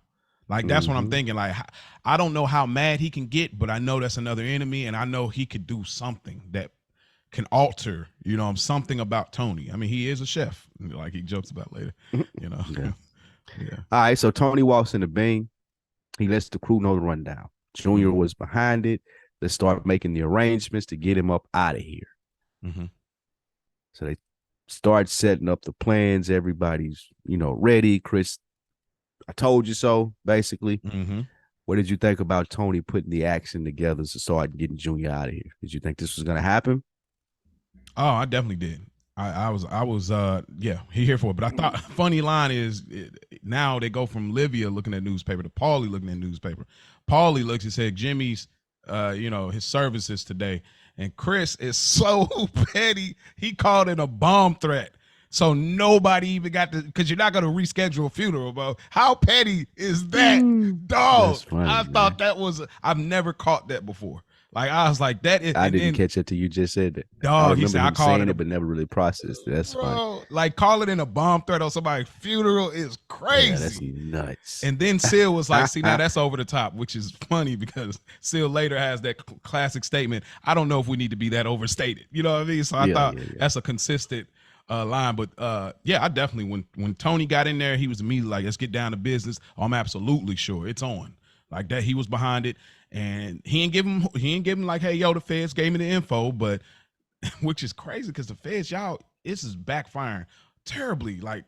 Like, that's what I'm thinking. Like, I don't know how mad he can get, but I know that's another enemy, and I know he could do something that can alter, something about Tony. I mean, he is a chef, like he jokes about later, Yeah. All right, so Tony walks in the Bing. He lets the crew know the rundown. Junior was behind it. Let's start making the arrangements to get him up out of here. So they start setting up the plans. Everybody's, ready. Chris, I told you so, basically. What did you think about Tony putting the action together to start getting Junior out of here? Did you think this was going to happen? Oh, I definitely did. Yeah, he here for it. But I thought funny line is now they go from Livia looking at newspaper to Paulie looking at newspaper. Paulie looks and said Jimmy's, his services today, and Chris is so petty. He called it a bomb threat. So nobody even got to, because you're not going to reschedule a funeral, bro. How petty is that, dog? Funny, I thought that was, I've never caught that before. Like I was like that. I didn't catch it till you just said that. Dog, he said I called it, but never really processed it. That's bro. Like call it in a bomb threat on somebody's funeral is crazy. Yeah, that's nuts. And then Seal was like, "See, now that's over the top," which is funny because Seal later has that classic statement. I don't know if we need to be that overstated. You know what I mean? So I thought that's a consistent line. But I definitely when Tony got in there, he was immediately like, "Let's get down to business." I'm absolutely sure it's on. Like that, he was behind it. And he ain't give him like, hey, yo, the feds gave me the info, but which is crazy because the feds, y'all, this is backfiring terribly. Like,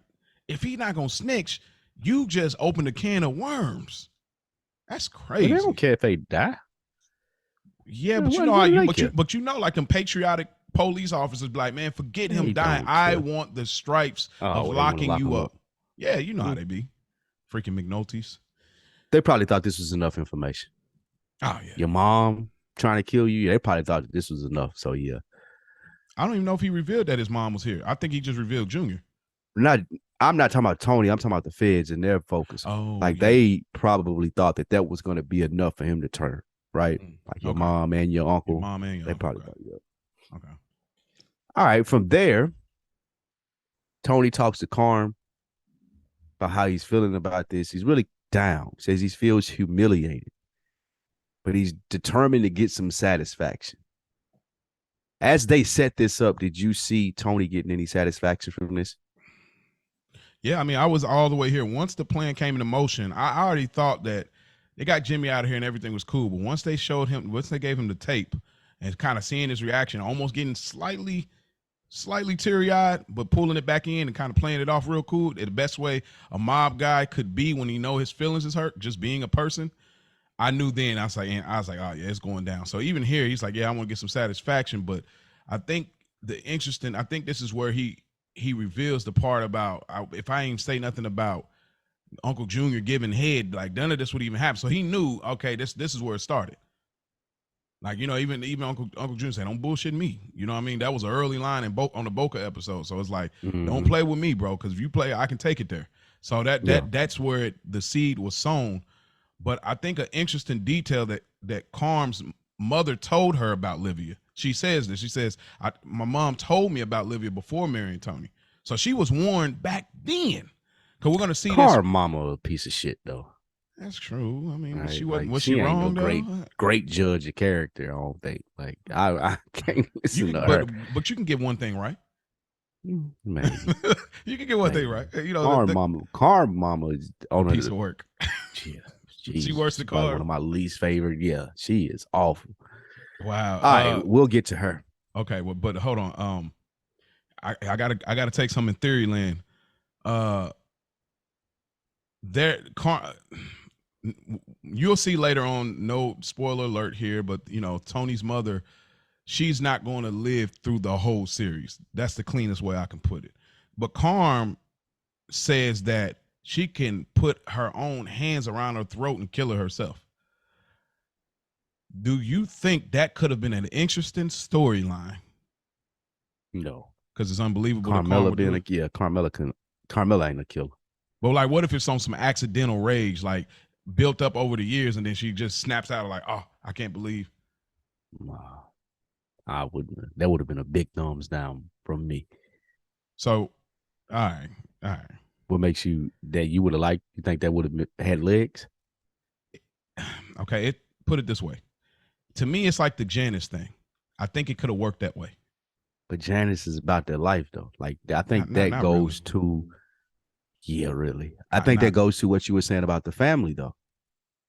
if he not gonna snitch, you just open a can of worms. That's crazy. But they don't care if they die. Yeah, but you know, like them patriotic police officers be like, man, forget him dying. I want the stripes of locking you up. Yeah, you know how they be. Freaking McNulty's. They probably thought this was enough information. Oh yeah, your mom trying to kill you. They probably thought this was enough. So yeah, I don't even know if he revealed that his mom was here. I think he just revealed Junior. I'm not talking about Tony. I'm talking about the feds and their focus. Oh, like they probably thought that was going to be enough for him to turn right. Like your mom and your uncle. They probably thought, yeah. Okay. All right. From there, Tony talks to Carm about how he's feeling about this. He's really down. Says he feels humiliated, but he's determined to get some satisfaction. As they set this up, did you see Tony getting any satisfaction from this? Yeah, I mean, I was all the way here. Once the plan came into motion, I already thought that they got Jimmy out of here and everything was cool. But once they gave him the tape and kind of seeing his reaction, almost getting slightly teary-eyed, but pulling it back in and kind of playing it off real cool. The best way a mob guy could be when he know his feelings is hurt, just being a person. I knew then. I was like, oh yeah, it's going down. So even here, he's like, yeah, I want to get some satisfaction. But I think I think this is where he reveals the part about if I ain't say nothing about Uncle Junior giving head, like none of this would even happen. So he knew, okay, this is where it started. Like, you know, even Uncle Junior said, don't bullshit me. You know what I mean? That was an early line on the Boca episode. So it's like, don't play with me, bro, because if you play, I can take it there. So that's where the seed was sown. But I think an interesting detail that Carm's mother told her about Livia. She says this. She says, my mom told me about Livia before marrying Tony. So she was warned back then. Because we're going to see Carm mama a piece of shit, though. That's true. I mean, she wasn't. Like, was she wrong? No great judge of character. I don't think. Like I can't listen to her. But you can get one thing right. Maybe you can get one thing right. You know, Carm mama is on a piece of work. Yeah, she works the car. One of my least favorite. Yeah, she is awful. Wow. All right, we'll get to her. Okay, well, but hold on. I gotta take some in theory land. You'll see later on, no spoiler alert here, but you know, Tony's mother, she's not going to live through the whole series. That's the cleanest way I can put it. But Carm says that she can put her own hands around her throat and kill her herself. Do you think that could have been an interesting storyline? No, because it's unbelievable. Carmela Carmela ain't a killer. But like, what if it's on some accidental rage, like built up over the years, and then she just snaps out like, "Oh, I can't believe." Wow. I wouldn't. That would have been a big thumbs down from me. So, all right. What makes you that you would have liked? You think that would have had legs? Okay, put it this way. To me, it's like the Janice thing. I think it could have worked that way. But Janice is about their life, though. Like I think that goes really. To. Yeah, really. I think that goes to what you were saying about the family, though.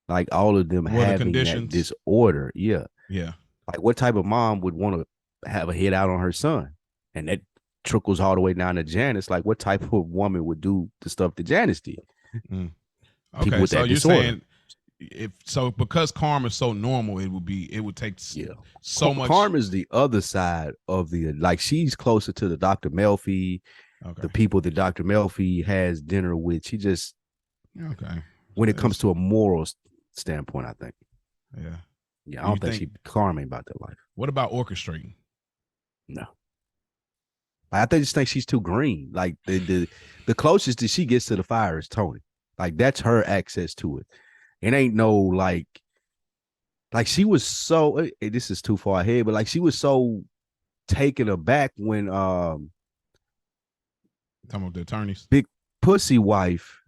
Like all of them having that disorder. Yeah. Yeah. Like what type of mom would want to have a hit out on her son? And that trickles all the way down to Janice. Like what type of woman would do the stuff that Janice did? Okay, so you're saying if so, because karma is so normal, it would take so much. Karma is the other side of the, like, she's closer to the Dr. Melfi, the people that Dr. Melfi has dinner with. She just when it comes to a moral standpoint, I think. Yeah, I don't think karma ain't about that life. What about orchestrating? No. I just think she's too green. Like the closest that she gets to the fire is Tony. Like that's her access to it. It ain't no like she was so, this is too far ahead, but like she was so taken aback when talking about the attorneys, Big Pussy wife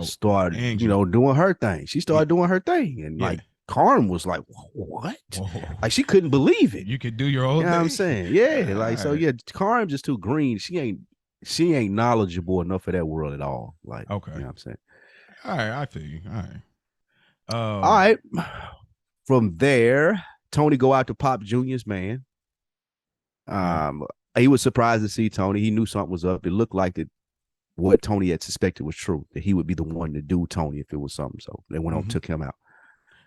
started Angie. Doing her thing. She started doing her thing, and like Karn was like, what? Whoa. Like she couldn't believe it. You could do your own thing. You know what I'm saying? Yeah. Like, so yeah, Karn's just too green. She ain't knowledgeable enough for that world at all. Like, you know what I'm saying? All right, I feel you. All right. From there, Tony go out to Pop Jr.'s man. He was surprised to see Tony. He knew something was up. It looked like that what Tony had suspected was true, that he would be the one to do Tony if it was something. So they went on, took him out.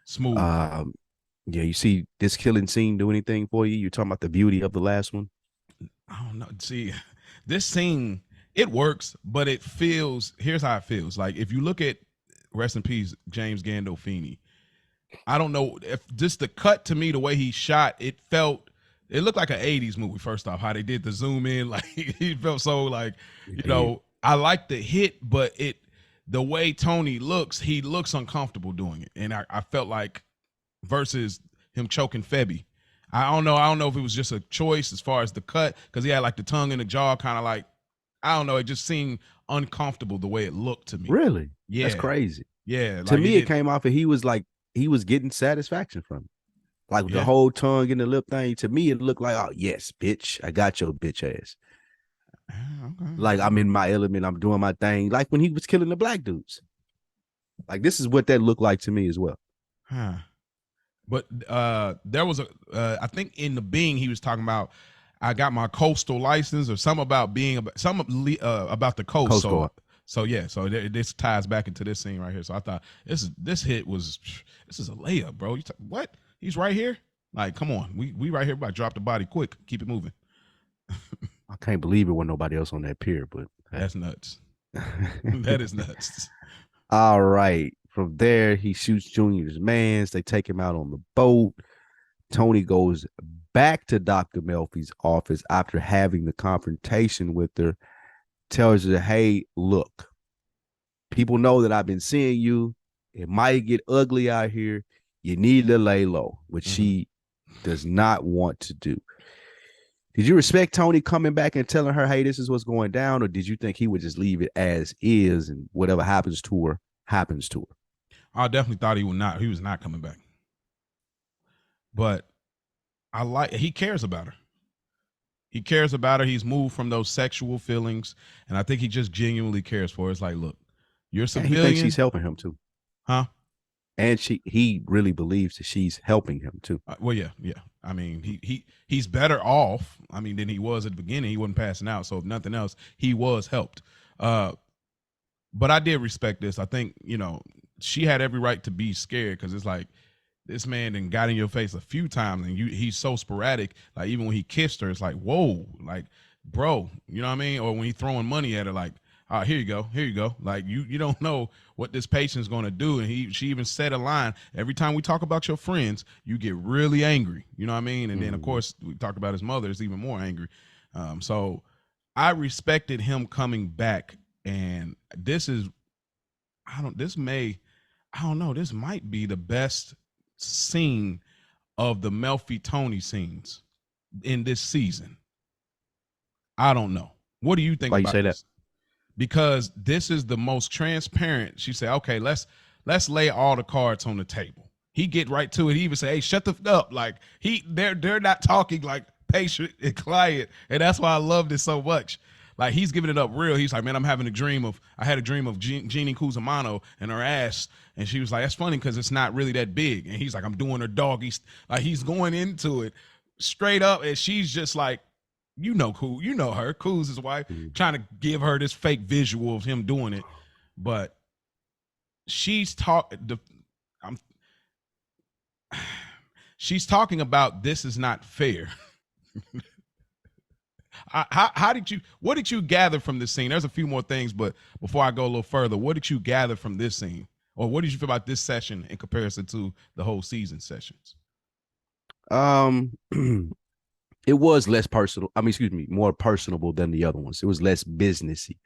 Smooth. Yeah, you see this killing scene do anything for you? You're talking about the beauty of the last one? I don't know. See, this scene, it works, but it feels, here's how it feels. Like if you look at, rest in peace, James Gandolfini, I don't know if just the cut to me, the way he shot, it looked like an 80s movie, first off, how they did the zoom in. Like he felt so like, I like the hit, but the way Tony looks, he looks uncomfortable doing it. And I felt like versus him choking Febby. I don't know if it was just a choice as far as the cut, because he had like the tongue in the jaw, kind of like, I don't know, it just seemed uncomfortable the way it looked to me. Really? Yeah. That's crazy. Yeah. To me, it came off and he was getting satisfaction from it. Like the whole tongue and the lip thing, to me, it looked like, oh, yes, bitch, I got your bitch ass. Like I'm in my element, I'm doing my thing. Like when he was killing the black dudes. Like this is what that looked like to me as well. But there was I think in the Bing he was talking about, I got my coastal license or something about being about the coast. So this ties back into this scene right here. So I thought this is a layup, bro. What? He's right here. Like, come on, we right here. Drop the body quick. Keep it moving. I can't believe it wasn't nobody else on that pier, but that's nuts. That is nuts. All right. From there, he shoots Junior's mans. They take him out on the boat. Tony goes back to Dr. Melfi's office after having the confrontation with her, tells her, hey, look, people know that I've been seeing you. It might get ugly out here. You need to lay low, which she does not want to do. Did you respect Tony coming back and telling her, hey, this is what's going down? Or did you think he would just leave it as is and whatever happens to her, happens to her? I definitely thought he was not coming back. But he cares about her. He cares about her. He's moved from those sexual feelings. And I think he just genuinely cares for her. It's like, look, you're a civilian. He thinks she's helping him too. Huh? And he really believes that she's helping him too. Well, yeah. I mean, he's better off, than he was at the beginning. He wasn't passing out. So if nothing else, he was helped. But I did respect this. I think, she had every right to be scared, because it's like, this man then got in your face a few times, and he's so sporadic. Like even when he kissed her, it's like, whoa, like, bro, you know what I mean? Or when he throwing money at her, like, all right, here you go. Like you don't know what this patient's gonna do. And she even said a line, every time we talk about your friends, you get really angry. You know what I mean? And then of course we talked about his mother, is even more angry. So I respected him coming back, and this might be the best scene of the Melfi Tony scenes in this season. I don't know. What do you think? Why about you say this? That? Because this is the most transparent. She said, okay, let's lay all the cards on the table. He get right to it. He even say, hey, shut the f up. Like they're not talking like patient and client. And that's why I love this so much. Like he's giving it up real. He's like, man, I had a dream of Jeanie Cusamano and her ass. And she was like, that's funny because it's not really that big. And he's like, I'm doing her dog. He's going into it straight up. And she's just like, Cool, her, Cool's his wife, trying to give her this fake visual of him doing it. But she's I'm she's talking about this is not fair. What did you gather from this scene? There's a few more things, but before I go a little further, what did you gather from this scene? Or what did you feel about this session in comparison to the whole season sessions? It was less personal. I mean, excuse me, more personable than the other ones. It was less businessy.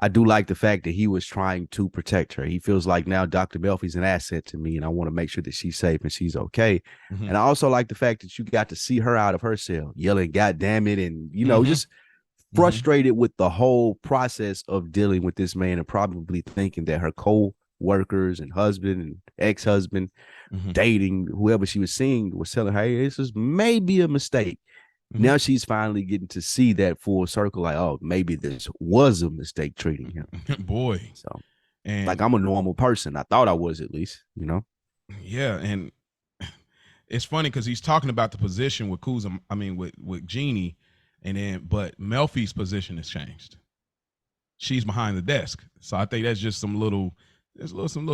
I do like the fact that he was trying to protect her. He feels like now Dr. Melfi's an asset to me, and I want to make sure that she's safe and she's okay. Mm-hmm. And I also like the fact that you got to see her out of her cell, yelling, "God damn it," and just frustrated with the whole process of dealing with this man, and probably thinking that her co-workers and husband and ex-husband dating whoever she was seeing was telling her, "Hey, this is maybe a mistake." Now she's finally getting to see that full circle, like, oh, maybe this was a mistake treating him. Boy. So, and like, I'm a normal person. I thought I was, at least, Yeah, and it's funny because he's talking about the position with with Jeanie, but Melfi's position has changed. She's behind the desk. So I think that's just some little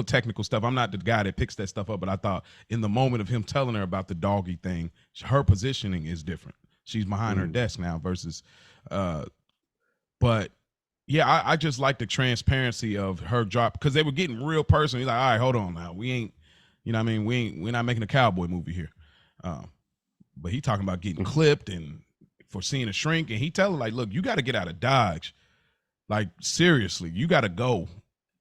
technical stuff. I'm not the guy that picks that stuff up, but I thought in the moment of him telling her about the doggy thing, her positioning is different. She's behind her desk now versus, but yeah, I just like the transparency of her drop because they were getting real personal. He's like, all right, hold on now. We ain't, we're not making a cowboy movie here. But he talking about getting clipped and for seeing a shrink. And he tell her like, look, you got to get out of Dodge. Like, seriously, you got to go.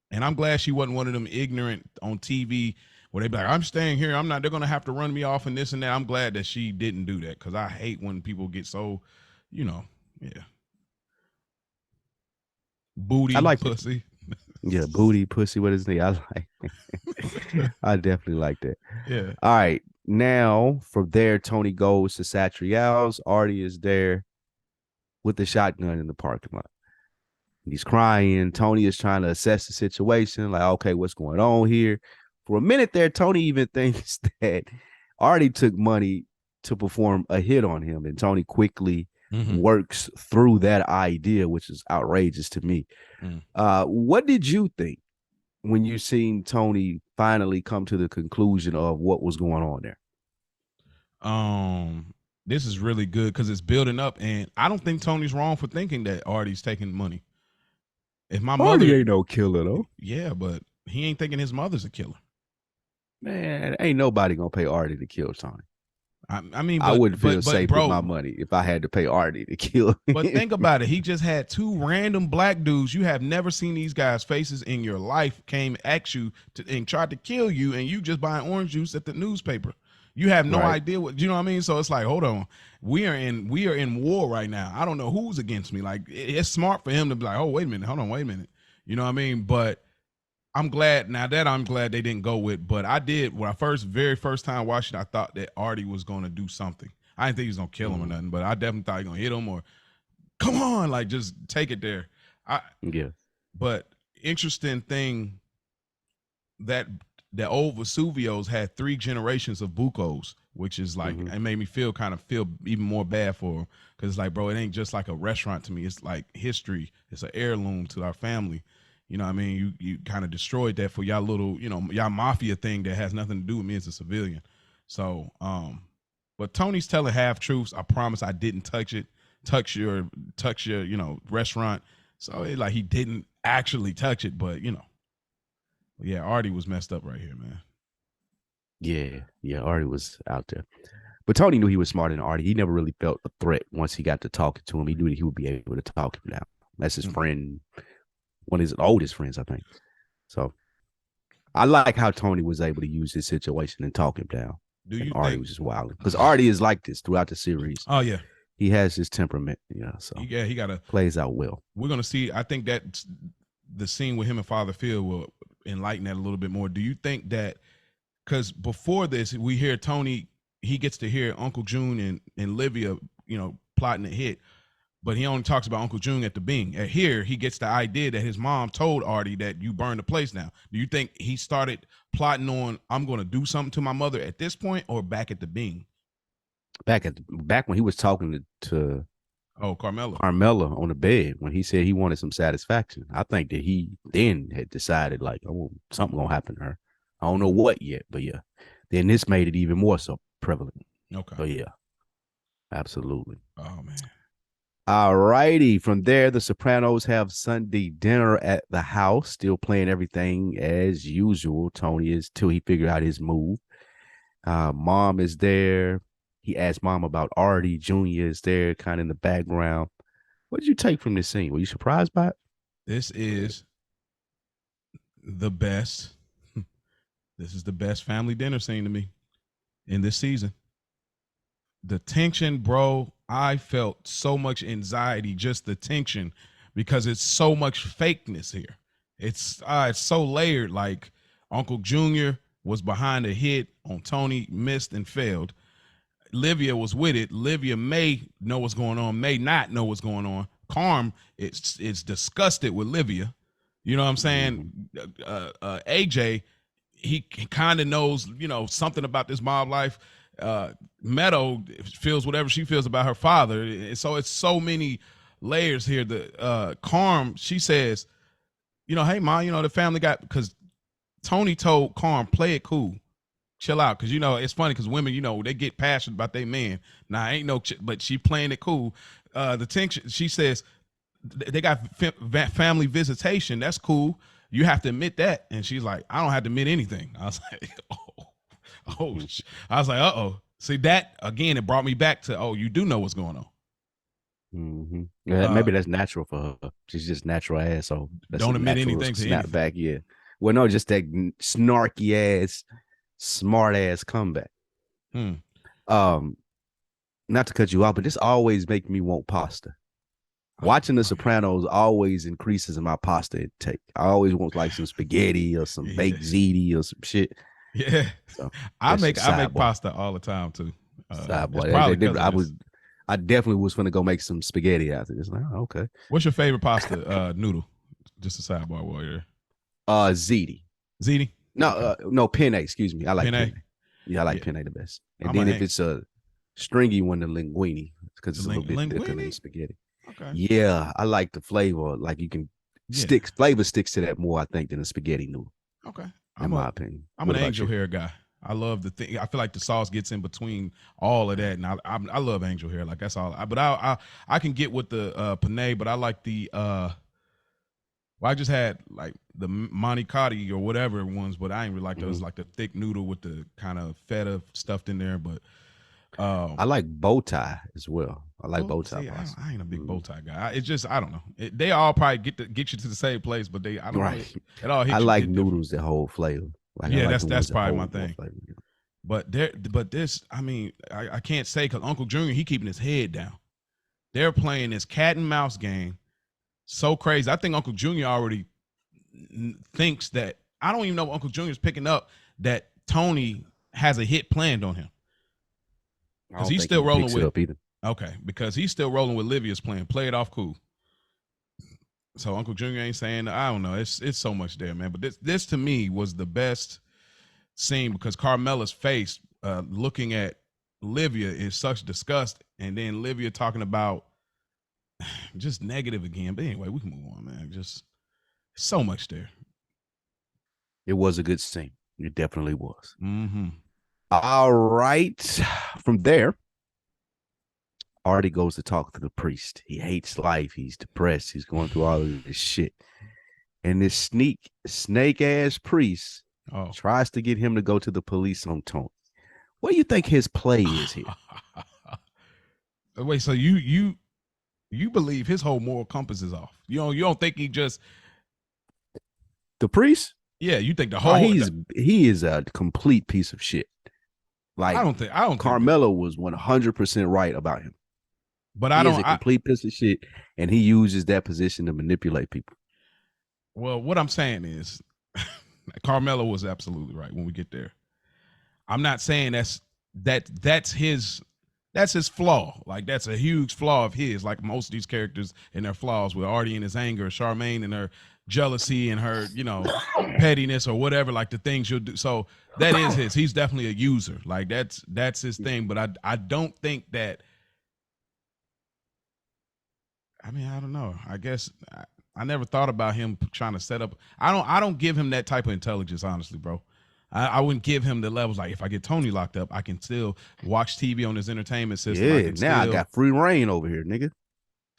And I'm glad she wasn't one of them ignorant on TV where they be like, I'm staying here. I'm not, they're going to have to run me off and this and that. I'm glad that she didn't do that because I hate when people get so, yeah. Booty, I like pussy. Yeah, booty, pussy, what is it? I like I definitely like that. Yeah. All right. Now, from there, Tony goes to Satrial's. Artie is there with the shotgun in the parking lot. He's crying. Tony is trying to assess the situation. Like, okay, what's going on here? For a minute there, Tony even thinks that Artie took money to perform a hit on him. And Tony quickly works through that idea, which is outrageous to me. What did you think when you seen Tony finally come to the conclusion of what was going on there? This is really good because it's building up. And I don't think Tony's wrong for thinking that Artie's taking money. If my mother ain't no killer though. Yeah, but he ain't thinking his mother's a killer. Man, ain't nobody gonna pay Artie to kill Tony. I mean, I wouldn't feel safe with my money if I had to pay Artie to kill him. But think about it. He just had two random black dudes. You have never seen these guys' faces in your life came at you and tried to kill you, and you just buying orange juice at the newspaper. You have no idea what, you know what I mean? So it's like, hold on. We are in war right now. I don't know who's against me. Like, it's smart for him to be like, oh, wait a minute. Hold on, wait a minute. You know what I mean? But I'm glad they didn't go with, but I did when I very first time watching, I thought that Artie was going to do something. I didn't think he was going to kill him or nothing, but I definitely thought he was going to hit him or come on, like just take it there. But interesting thing that the old Vesuvios had 3 generations of Bucos, which is like, it made me feel even more bad for them. Cause it's like, bro, it ain't just like a restaurant to me. It's like history. It's an heirloom to our family. You know what I mean? You kind of destroyed that for y'all little, y'all mafia thing that has nothing to do with me as a civilian. So, but Tony's telling half truths. I promise I didn't touch your, restaurant. So like he didn't actually touch it, but yeah, Artie was messed up right here, man. Yeah, Artie was out there. But Tony knew he was smarter than Artie. He never really felt a threat once he got to talking to him. He knew that he would be able to talk him down. That's his friend. One of his oldest friends, I think. So I like how Tony was able to use his situation and talk him down. Artie was just wild because Artie is like this throughout the series. Oh yeah, he has his temperament. So he plays out well. We're gonna see. I think that the scene with him and Father Phil will enlighten that a little bit more. Do you think that because before this we hear Tony, he gets to hear Uncle June and Livia, plotting a hit. But he only talks about Uncle June at the Bing. At here, he gets the idea that his mom told Artie that you burned the place down. Do you think he started plotting on, I'm going to do something to my mother at this point or back at the Bing? Back when he was talking to Carmela on the bed when he said he wanted some satisfaction. I think that he then had decided like, oh, something going to happen to her. I don't know what yet, but yeah. Then this made it even more so. prevalent. Okay. So yeah, absolutely. Oh man. All righty. From there, the Sopranos have Sunday dinner at the house, still playing everything as usual. Tony is till he figured out his move. Mom is there. He asked mom about Artie. Junior is there, kind of in the background. What did you take from this scene? Were you surprised by it? This is the best. This is the best family dinner scene to me in this season. The tension, bro, I felt so much anxiety, just the tension, because it's so much fakeness here. It's so layered. Like Uncle Junior was behind a hit on Tony, missed and failed. Livia was with it. Livia may know what's going on, may not know what's going on. Carm it's disgusted with Livia. You know what I'm saying? AJ, he kind of knows, something about this mob life. Meadow feels whatever she feels about her father. So it's so many layers here. The Carm, she says, hey mom, the family got, because Tony told Carm, play it cool, chill out, because it's funny because women, they get passionate about their man. Now ain't no, but she playing it cool. The tension, she says, they got family visitation. That's cool. You have to admit that. And she's like, I don't have to admit anything. I was like, I was like, See that again? It brought me back to, you do know what's going on. Mm-hmm. Yeah, maybe that's natural for her. She's just natural ass. So that's don't admit anything to snap anything. back. Yeah. Well, no, just that snarky ass, smart ass comeback. Not to cut you off, but this always make me want pasta. Watching The Sopranos always increases in my pasta intake. I always want like some spaghetti or some baked ziti or some shit. Yeah, so I make pasta all the time too. I definitely was gonna go make some spaghetti after this. Like, okay. What's your favorite pasta noodle? Just a sidebar warrior. Ziti. Ziti? No, penne. Excuse me. I like penne. Yeah, I like penne the best. And then if it's a stringy one, the linguine, because it's a little bit thicker than spaghetti. Okay. Yeah, I like the flavor. Like you can flavor sticks to that more, I think, than a spaghetti noodle. Okay. In my opinion. I'm an angel hair guy. I love the thing. I feel like the sauce gets in between all of that, and I love angel hair. Like that's all. But I can get with the penne, but I like the I just had like the manicotti or whatever ones, but I ain't really like those, like the thick noodle with the kind of feta stuffed in there. But I like bow tie as well. I like bow tie. I ain't a big bow tie guy. It's just I don't know. They all probably get you to the same place, but I don't know. It all hits I like noodles that hold flavor. Like, that's probably my thing. But this, I mean, I can't say, because Uncle Junior, he keeping his head down. They're playing this cat and mouse game. So crazy. I think Uncle Junior already thinks that, I don't even know if Uncle Junior's picking up that Tony has a hit planned on him. Because he's still rolling with, okay, because he's still rolling with Livia's plan. Play it off cool. So Uncle Junior ain't saying, I don't know. It's so much there, man. But this to me was the best scene, because Carmela's face looking at Livia is such disgust, and then Livia talking about just negative again. But anyway, we can move on, man. Just so much there. It was a good scene. It definitely was. Mm-hmm. All right. From there, Artie goes to talk to the priest. He hates life. He's depressed. He's going through all of this shit. And this snake ass priest tries to get him to go to the police on Tony. What do you think his play is here? Wait, so you believe his whole moral compass is off? You don't think he just the priest? Yeah, you think the whole he is a complete piece of shit. Like I don't Carmelo was 100% right about him. But he is a complete piece of shit, and he uses that position to manipulate people. Well, what I'm saying is Carmelo was absolutely right when we get there. I'm not saying that's his flaw. Like that's a huge flaw of his, like most of these characters and their flaws, with Artie and his anger, Charmaine and her jealousy and her, pettiness or whatever, like the things you'll do. So that is his. He's definitely a user. Like that's his thing. But I don't think that, I mean, I don't know. I guess I never thought about him trying to set up. I don't give him that type of intelligence, honestly, bro. I wouldn't give him the levels. Like if I get Tony locked up, I can still watch TV on his entertainment system. Yeah, now I got free reign over here, nigga.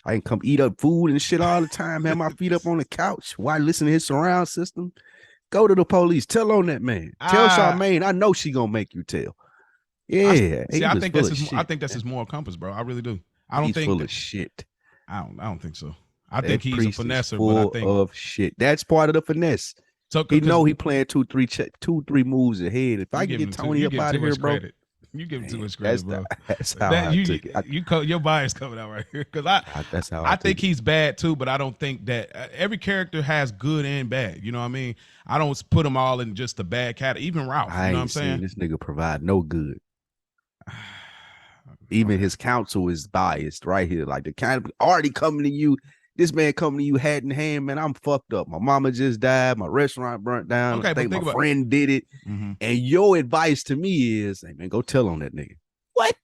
I can come eat up food and shit all the time, have my feet up on the couch while listening to his surround system. Go to the police. Tell on that man. Tell Charmaine. I know she gonna make you tell. Yeah. I think that's his moral compass, bro. I really do. I don't think full of shit. I don't think so. I think he's a finesser, full but I think of shit. That's part of the finesse. So he know he playing 2-3 moves ahead. If I can get Tony up out of here, bro. You give him too much credit, bro. That's how I took it. Your bias coming out right here because I think he's bad too, but I don't think that every character has good and bad. You know what I mean? I don't put them all in just the bad category. Even Ralph, you know what I'm saying? This nigga provide no good. Even his counsel is biased right here. Like the kind of already coming to you. This man coming to you hat in hand, man. I'm fucked up. My mama just died. My restaurant burnt down. Okay, I think my friend did it. Mm-hmm. And your advice to me is, hey man, go tell on that nigga. What?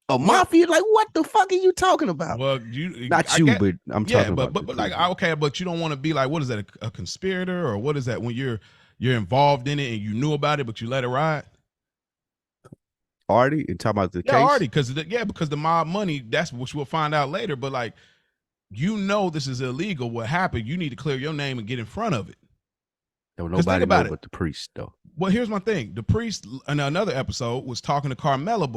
A mafia? Like what the fuck are you talking about? Well, but I'm talking about. But like okay, but you don't want to be like, what is that? A conspirator or what is that? When you're involved in it and you knew about it, but you let it ride. Artie, and talk about the case. Artie, because the mob money. That's what we'll find out later. But like. You know this is illegal. What happened? You need to clear your name and get in front of it. Don't nobody know but the priest, though. Well, here's my thing. The priest in another episode was talking to Carmela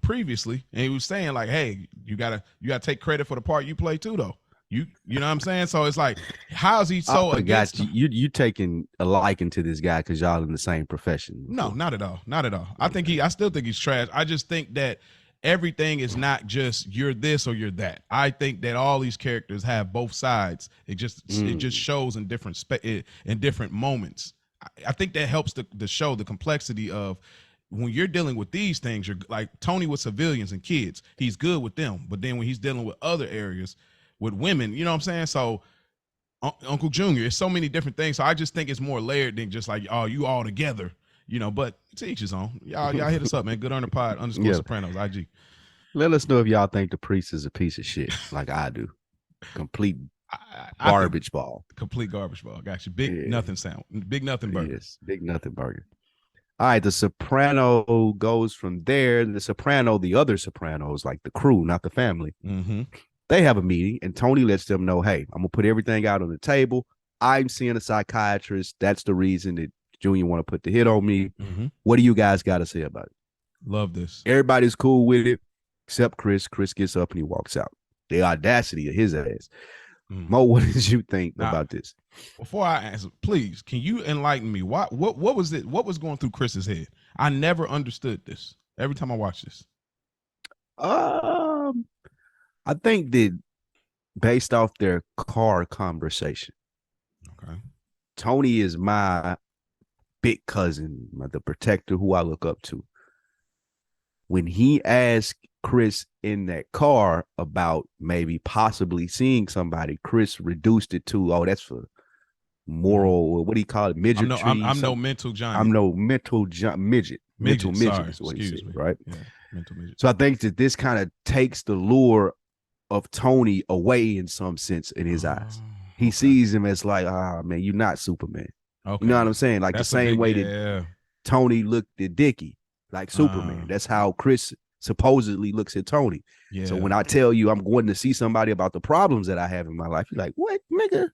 previously, and he was saying like, "Hey, you gotta take credit for the part you play too, though." You know what I'm saying? So it's like, how is he so against? You taking a liking to this guy because y'all in the same profession? No, not at all. Not at all. I still think he's trash. I just think that. Everything is not just you're this or you're that. I think that all these characters have both sides. It just shows in different moments. I think that helps the show the complexity of when you're dealing with these things. You're like Tony with civilians and kids. He's good with them, but then when he's dealing with other areas with women, you know what I'm saying? So Uncle Junior, it's so many different things. So I just think it's more layered than just like you all together. You know, but to each his own. Y'all hit us up, man. Good on the pod _ Sopranos IG. Let us know if y'all think the priest is a piece of shit, like I do. Complete garbage ball. Complete garbage ball. Got you. Big nothing sound. Big nothing burger. Yes, big nothing burger. All right, the Soprano goes from there. The other Sopranos, like the crew, not the family. Mm-hmm. They have a meeting, and Tony lets them know, hey, I'm gonna put everything out on the table. I'm seeing a psychiatrist. That's the reason that Junior want to put the hit on me. Mm-hmm. What do you guys got to say about it? Love this. Everybody's cool with it, except Chris. Chris gets up and he walks out. The audacity of his ass. Mo, what did you think about this? Before I answer, please, can you enlighten me? What was it? What was going through Chris's head? I never understood this. Every time I watch this. I think that based off their car conversation. Okay. Tony is my big cousin, the protector who I look up to. When he asked Chris in that car about maybe possibly seeing somebody, Chris reduced it to, oh, that's for moral, what do you call it? Midget. I'm no mental giant. I'm no mental midget. Mental midget is what he said, right? Yeah, mental midget. So I think that this kind of takes the lure of Tony away in some sense in his eyes. He sees him as like, man, you're not Superman. Okay. You know what I'm saying? Like that's the same way that Tony looked at Dickie, like Superman. That's how Chris supposedly looks at Tony. Yeah. So when I tell you I'm going to see somebody about the problems that I have in my life, you're like, what, nigga?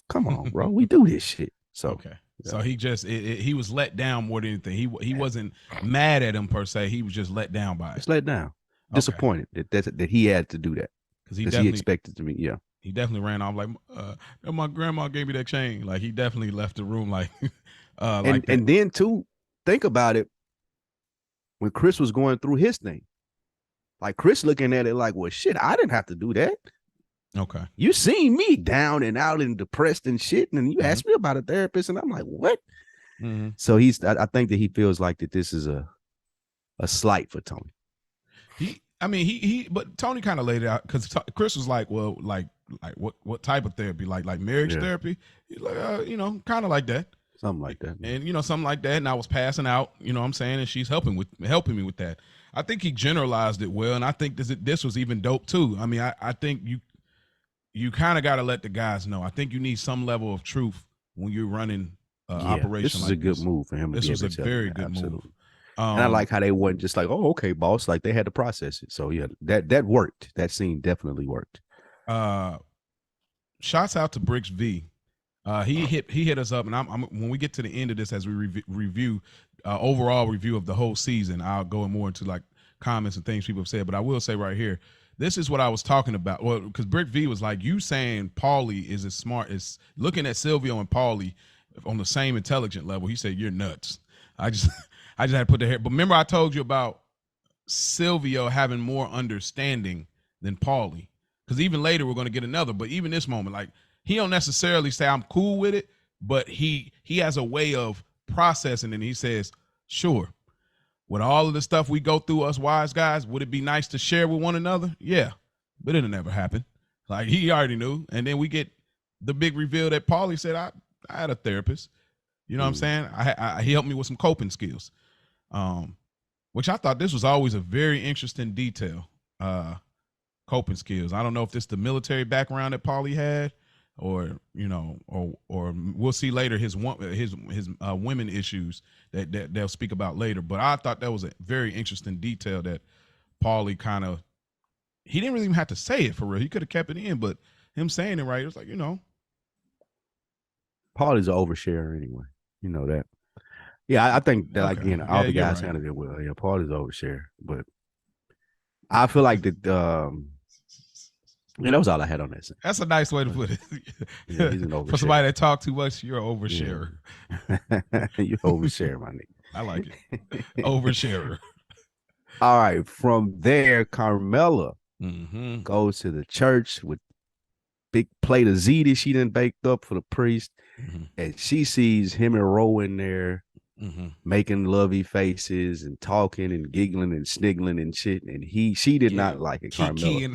Come on, bro. We do this shit. So okay. Yeah. So he just he was let down more than anything. He wasn't mad at him per se. He was just let down by it. Just let down. Disappointed that he had to do that because he expected to me. Yeah. He definitely ran off like my grandma gave me that chain. Like he definitely left the room like and then too, think about it. When Chris was going through his thing, like Chris looking at it like, well, shit, I didn't have to do that. Okay. You seen me down and out and depressed and shit, and you asked me about a therapist, and I'm like, what? Mm-hmm. So I think that he feels like that this is a slight for Tony. But Tony kind of laid it out because Chris was like, well, like what type of therapy? Like marriage therapy? He's like, kind of like that. Something like that. And something like that. And I was passing out, you know what I'm saying? And she's helping me with that. I think he generalized it well, and I think this was even dope too. I mean, I think you kind of got to let the guys know. I think you need some level of truth when you're running Yeah, this operation is like a good this. move for him to This be was able a to tell them very that. good move. Absolutely. And I like how they wasn't just like, oh, okay, boss. Like they had to process it. So yeah, that worked. That scene definitely worked. Shouts out to Bricks V. He hit us up, and I'm when we get to the end of this, as we review overall review of the whole season, I'll go more into like comments and things people have said. But I will say right here, this is what I was talking about. Well, because Brick V was like, you saying Paulie is as smart as looking at Silvio and Paulie on the same intelligent level. He said, you're nuts. I just I just had to put the hair. But remember, I told you about Silvio having more understanding than Paulie. Because even later we're going to get another. But even this moment, like he don't necessarily say I'm cool with it, but he has a way of processing, and he says, sure. With all of the stuff we go through, us wise guys, would it be nice to share with one another? Yeah, but it'll never happen. Like he already knew, and then we get the big reveal that Paulie said, I had a therapist. You know what I'm saying? He helped me with some coping skills, which I thought this was always a very interesting detail. Coping skills. I don't know if this is the military background that Paulie had, or or we'll see later his women issues that they'll speak about later. But I thought that was a very interesting detail that Paulie kind of, he didn't really even have to say it for real. He could have kept it in, but him saying it right, it was like, Paulie's an oversharer anyway. You know that. Yeah, I think that okay. like all the guys right. handled it well. Yeah, Paulie's an oversharer, but I feel like that. That was all I had on that. That's a nice way to put it. Yeah, he's an oversharer. For somebody that talk too much, you're an oversharer. Yeah. You overshare, my nigga. I like it. Oversharer. All right. From there, Carmela mm-hmm. goes to the church with big plate of ziti she done baked up for the priest, and she sees him and Rowan there making lovey faces and talking and giggling and sniggling and shit, and she did not like it. Carmela.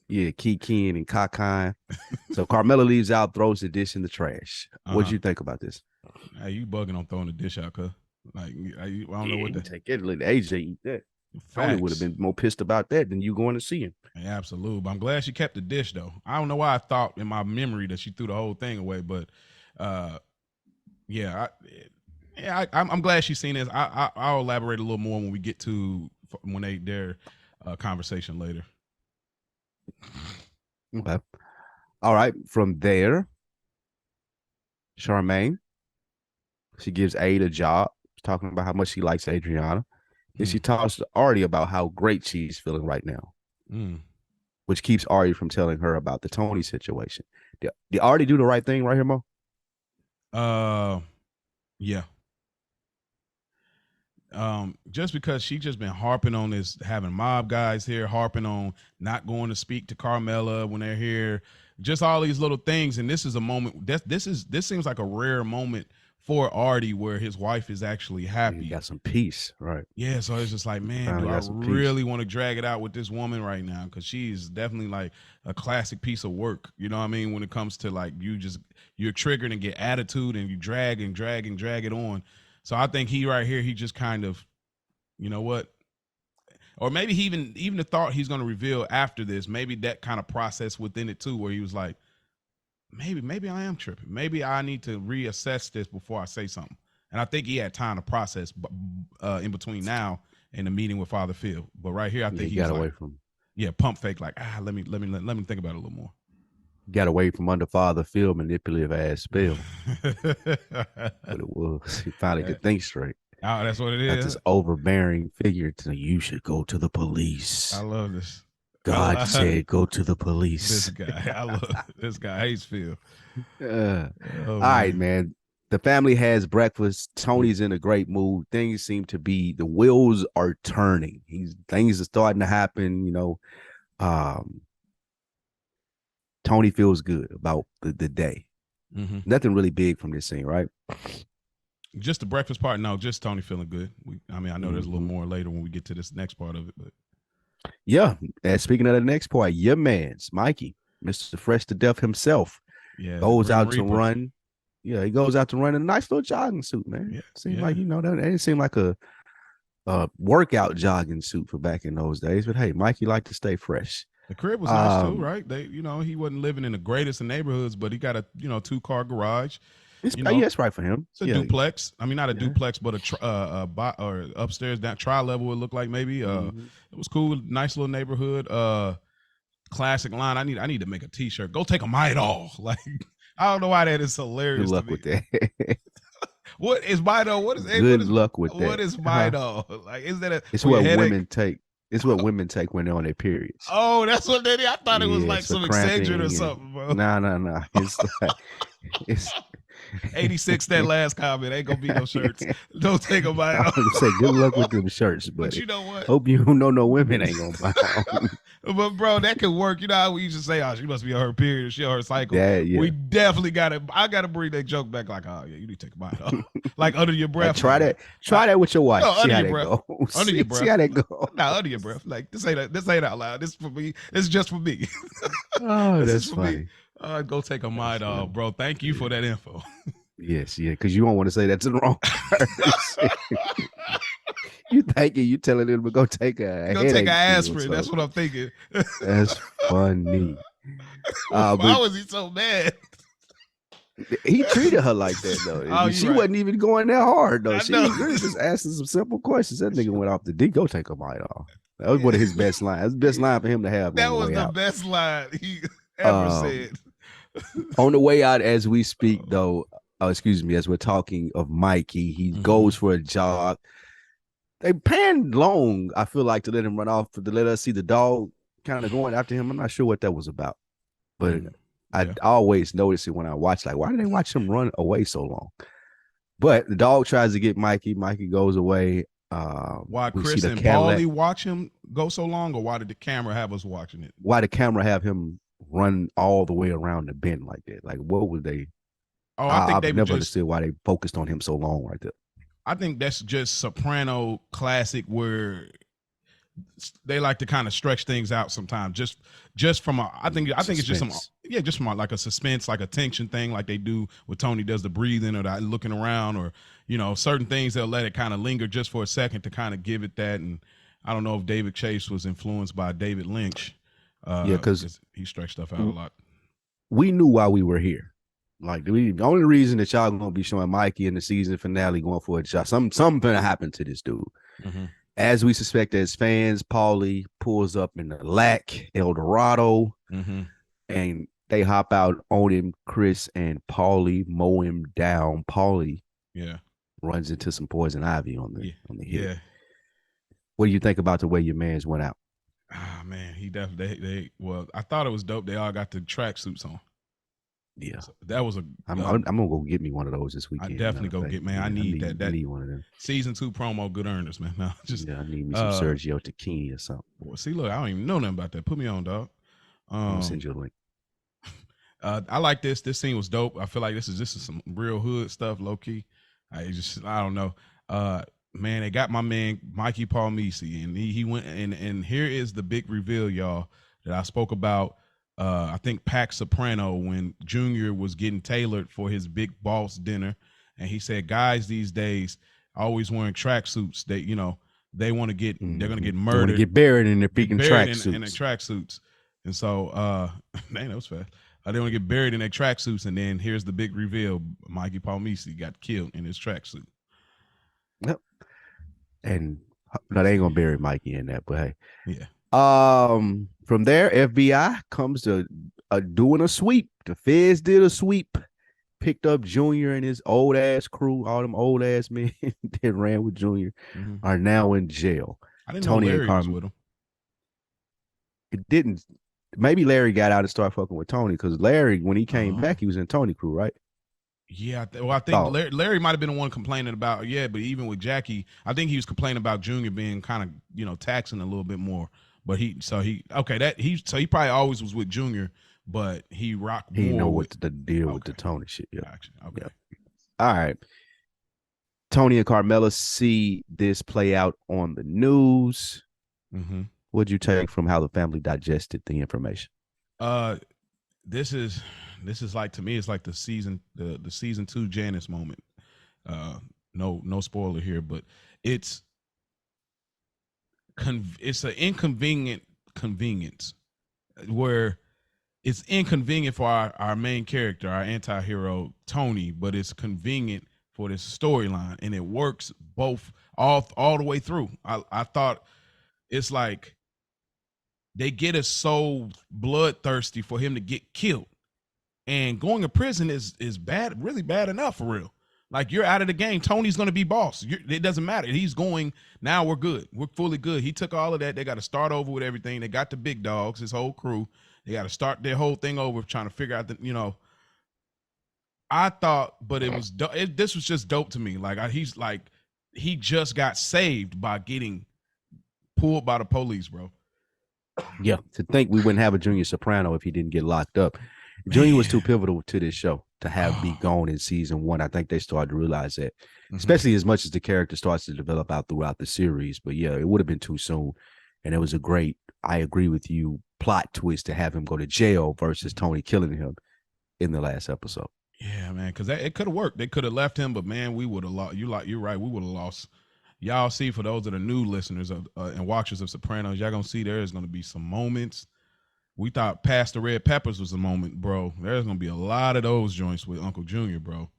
Yeah, kikiing and cacaing. So Carmela leaves out, throws the dish in the trash. What do you think about this? Hey, you bugging on throwing the dish out, cuz. Like, I don't know what to take it. Let AJ eat that. Tony would have been more pissed about that than you going to see him. Yeah, absolutely. But I'm glad she kept the dish, though. I don't know why I thought in my memory that she threw the whole thing away, but I'm glad she's seen this. I'll elaborate a little more when we get to their conversation later. Okay. All right. From there, Charmaine, she gives Aid a job, talking about how much she likes Adriana. And she talks to Artie about how great she's feeling right now, which keeps Artie from telling her about the Tony situation. Did Artie do the right thing right here, Mo? Yeah. Just because she just been harping on this, having mob guys here, harping on not going to speak to Carmela when they're here, just all these little things. And this is a moment this seems like a rare moment for Artie where his wife is actually happy. He got some peace, right? Yeah, so it's just like, man, do I really want to drag it out with this woman right now? Because she's definitely like a classic piece of work. You know what I mean? When it comes to like you're triggered and get attitude and you drag it on. So I think he just kind of, you know what? Or maybe he even the thought he's going to reveal after this, maybe that kind of process within it too, where he was like, maybe I am tripping. Maybe I need to reassess this before I say something. And I think he had time to process in between now and the meeting with Father Phil. But right here, I think he got away from. Yeah, pump fake. Like, let me think about it a little more. Got away from under Father Phil manipulative ass spell. But it was. He finally could think straight. Oh, that's what it is. That's this overbearing figure to you should go to the police. I love this. God said, go to the police. This guy. I love this guy. Hates Phil. All right, man. The family has breakfast. Tony's in a great mood. Things seem to be, the wheels are turning. Things are starting to happen, you know. Tony feels good about the day. Nothing really big from this scene, right? Just the breakfast part. No, just Tony feeling good. I know there's a little more later when we get to this next part of it, but yeah. And speaking of the next part, your man's Mikey, Mr. Fresh to Death himself, goes out to run. Yeah, he goes out to run in a nice little jogging suit, man. Yeah, seems like, you know, that didn't seem like a workout jogging suit for back in those days. But hey, Mikey liked to stay fresh. The crib was nice too, right? He wasn't living in the greatest of neighborhoods, but he got a 2-car garage. It's right for him. It's a duplex. I mean, not a duplex, but or upstairs, that tri-level, it looked like maybe. It was cool. Nice little neighborhood. Classic line. I need to make a T-shirt. Go take a Midol. Like, I don't know why that is hilarious. Good luck with that. What is Midol? What is good luck with that? What is Midol? Like, is that it's what women take. It's what women take when they're on their periods. Oh, that's what they did. I thought it was like some Excedrin or something, bro. No. It's like it's 86. That last comment ain't gonna be no shirts. Don't take them by. I would say good luck with them shirts, but you know what? Hope you know no women ain't gonna buy them. But bro, that could work. You know how we used to say, "Oh, she must be on her period. She on her cycle." Yeah. We definitely gotta. I gotta bring that joke back. Like, oh yeah, you need to take a bite off. Like under your breath. Try that with your wife. No, see under how your breath. Goes. Under your breath. See how that go. No, under your breath. Like this ain't out loud. This is for me. This is just for me. Oh, that's funny. Go take a Midol, bro. Thank you for that info. Yes, because you don't want to say that to the wrong person. You telling them to go take a aspirin. That's what I'm thinking. That's funny. Why was he so mad? He treated her like that though. She wasn't even going that hard though. She was just asking some simple questions. That nigga went off the D. Go take a Midol. That was one of his best lines. That's the best line for him to have. That was the best line he ever said. On the way out, as we speak though. Excuse me, as we're talking of Mikey, he goes for a jog. They panned long, I feel like, to let him run off, to let us see the dog kind of going after him. I'm not sure what that was about. But I always notice it when I watch, like, why did they watch him run away so long? But the dog tries to get Mikey. Mikey goes away. Why Chris and Paulie watch him go so long, or why did the camera have us watching it? Why the camera have him run all the way around the bend like that? Like, what was they? Oh, I think they never understood why they focused on him so long right there. I think that's just Soprano classic, where they like to kind of stretch things out sometimes. Just from I think it's just just from like a suspense, like a tension thing, like they do when Tony does the breathing or the looking around, or certain things they'll let it kind of linger just for a second to kind of give it that. And I don't know if David Chase was influenced by David Lynch. Because he stretched stuff out a lot. We knew why we were here. Like the only reason that y'all gonna be showing Mikey in the season finale going for a shot, something gonna happen to this dude. As we suspect as fans, Paulie pulls up in the lack El Dorado, and they hop out on him. Chris and Paulie mow him down. Paulie runs into some poison ivy on the hip. Yeah. What do you think about the way your mans went out? Ah, man, he definitely. I thought it was dope. They all got the tracksuits on. Yeah, so that was I'm gonna go get me one of those this weekend. I definitely go get, man. I need that. I need one of them. Season 2 promo, good earners, man. No, I need me some Sergio Tacchini or something. Well, see, look, I don't even know nothing about that. Put me on, dog. I'll send you a link. I like this. This scene was dope. I feel like this is some real hood stuff, low key. I don't know. Man, they got my man Mikey Palmisi, and he went and here is the big reveal, y'all, that I spoke about. I think Pac Soprano, when Junior was getting tailored for his big boss dinner, and he said, guys these days always wearing tracksuits. They want to get they're gonna get murdered, they get buried in their freaking tracksuits. In their tracksuits. And so man, that was fast. They want to get buried in their tracksuits, and then here's the big reveal: Mikey Palmisi got killed in his tracksuit. Yep. And no, they ain't gonna bury Mikey in that, but hey. Yeah. From there, FBI comes to doing a sweep. The feds did a sweep, picked up Junior and his old ass crew. All them old ass men that ran with Junior are now in jail. I didn't know Larry was with him. It didn't. Maybe Larry got out and started fucking with Tony, because Larry, when he came back, he was in Tony crew, right? Yeah, I think Larry might have been the one complaining about, but even with Jackie, I think he was complaining about Junior being kind of, taxing a little bit more. But he probably always was with Junior, but he rocked more. He know what the deal with the Tony shit. Yeah. Gotcha. Okay. Yeah. All right. Tony and Carmela see this play out on the news. What'd you take from how the family digested the information? This is like, to me, it's like the season 2 Janice moment. No spoiler here, but it's an inconvenient convenience where it's inconvenient for our main character, our anti-hero Tony, but it's convenient for this storyline, and it works both all the way through. I thought it's like they get us so bloodthirsty for him to get killed, and going to prison is bad, really bad enough for real. Like, you're out of the game. Tony's going to be boss. It doesn't matter. He's going now. We're good. We're fully good. He took all of that. They got to start over with everything. They got the big dogs, his whole crew. They got to start their whole thing over, trying to figure out I thought, but it was this was just dope to me. Like, he just got saved by getting pulled by the police, bro. Yeah, to think we wouldn't have a Junior Soprano if he didn't get locked up. Junior was too pivotal to this show to have be gone in season 1. I think they started to realize that, especially as much as the character starts to develop out throughout the series. But yeah, it would have been too soon. And it was a great, I agree with you, plot twist to have him go to jail versus Tony killing him in the last episode. Yeah, man, because it could have worked. They could have left him, but man, we would have lost. You're right. We would have lost. Y'all see, for those that are new listeners of and watchers of Sopranos, y'all gonna see there is gonna be some moments. We thought Past the Red Peppers was a moment, bro. There's gonna be a lot of those joints with Uncle Junior, bro.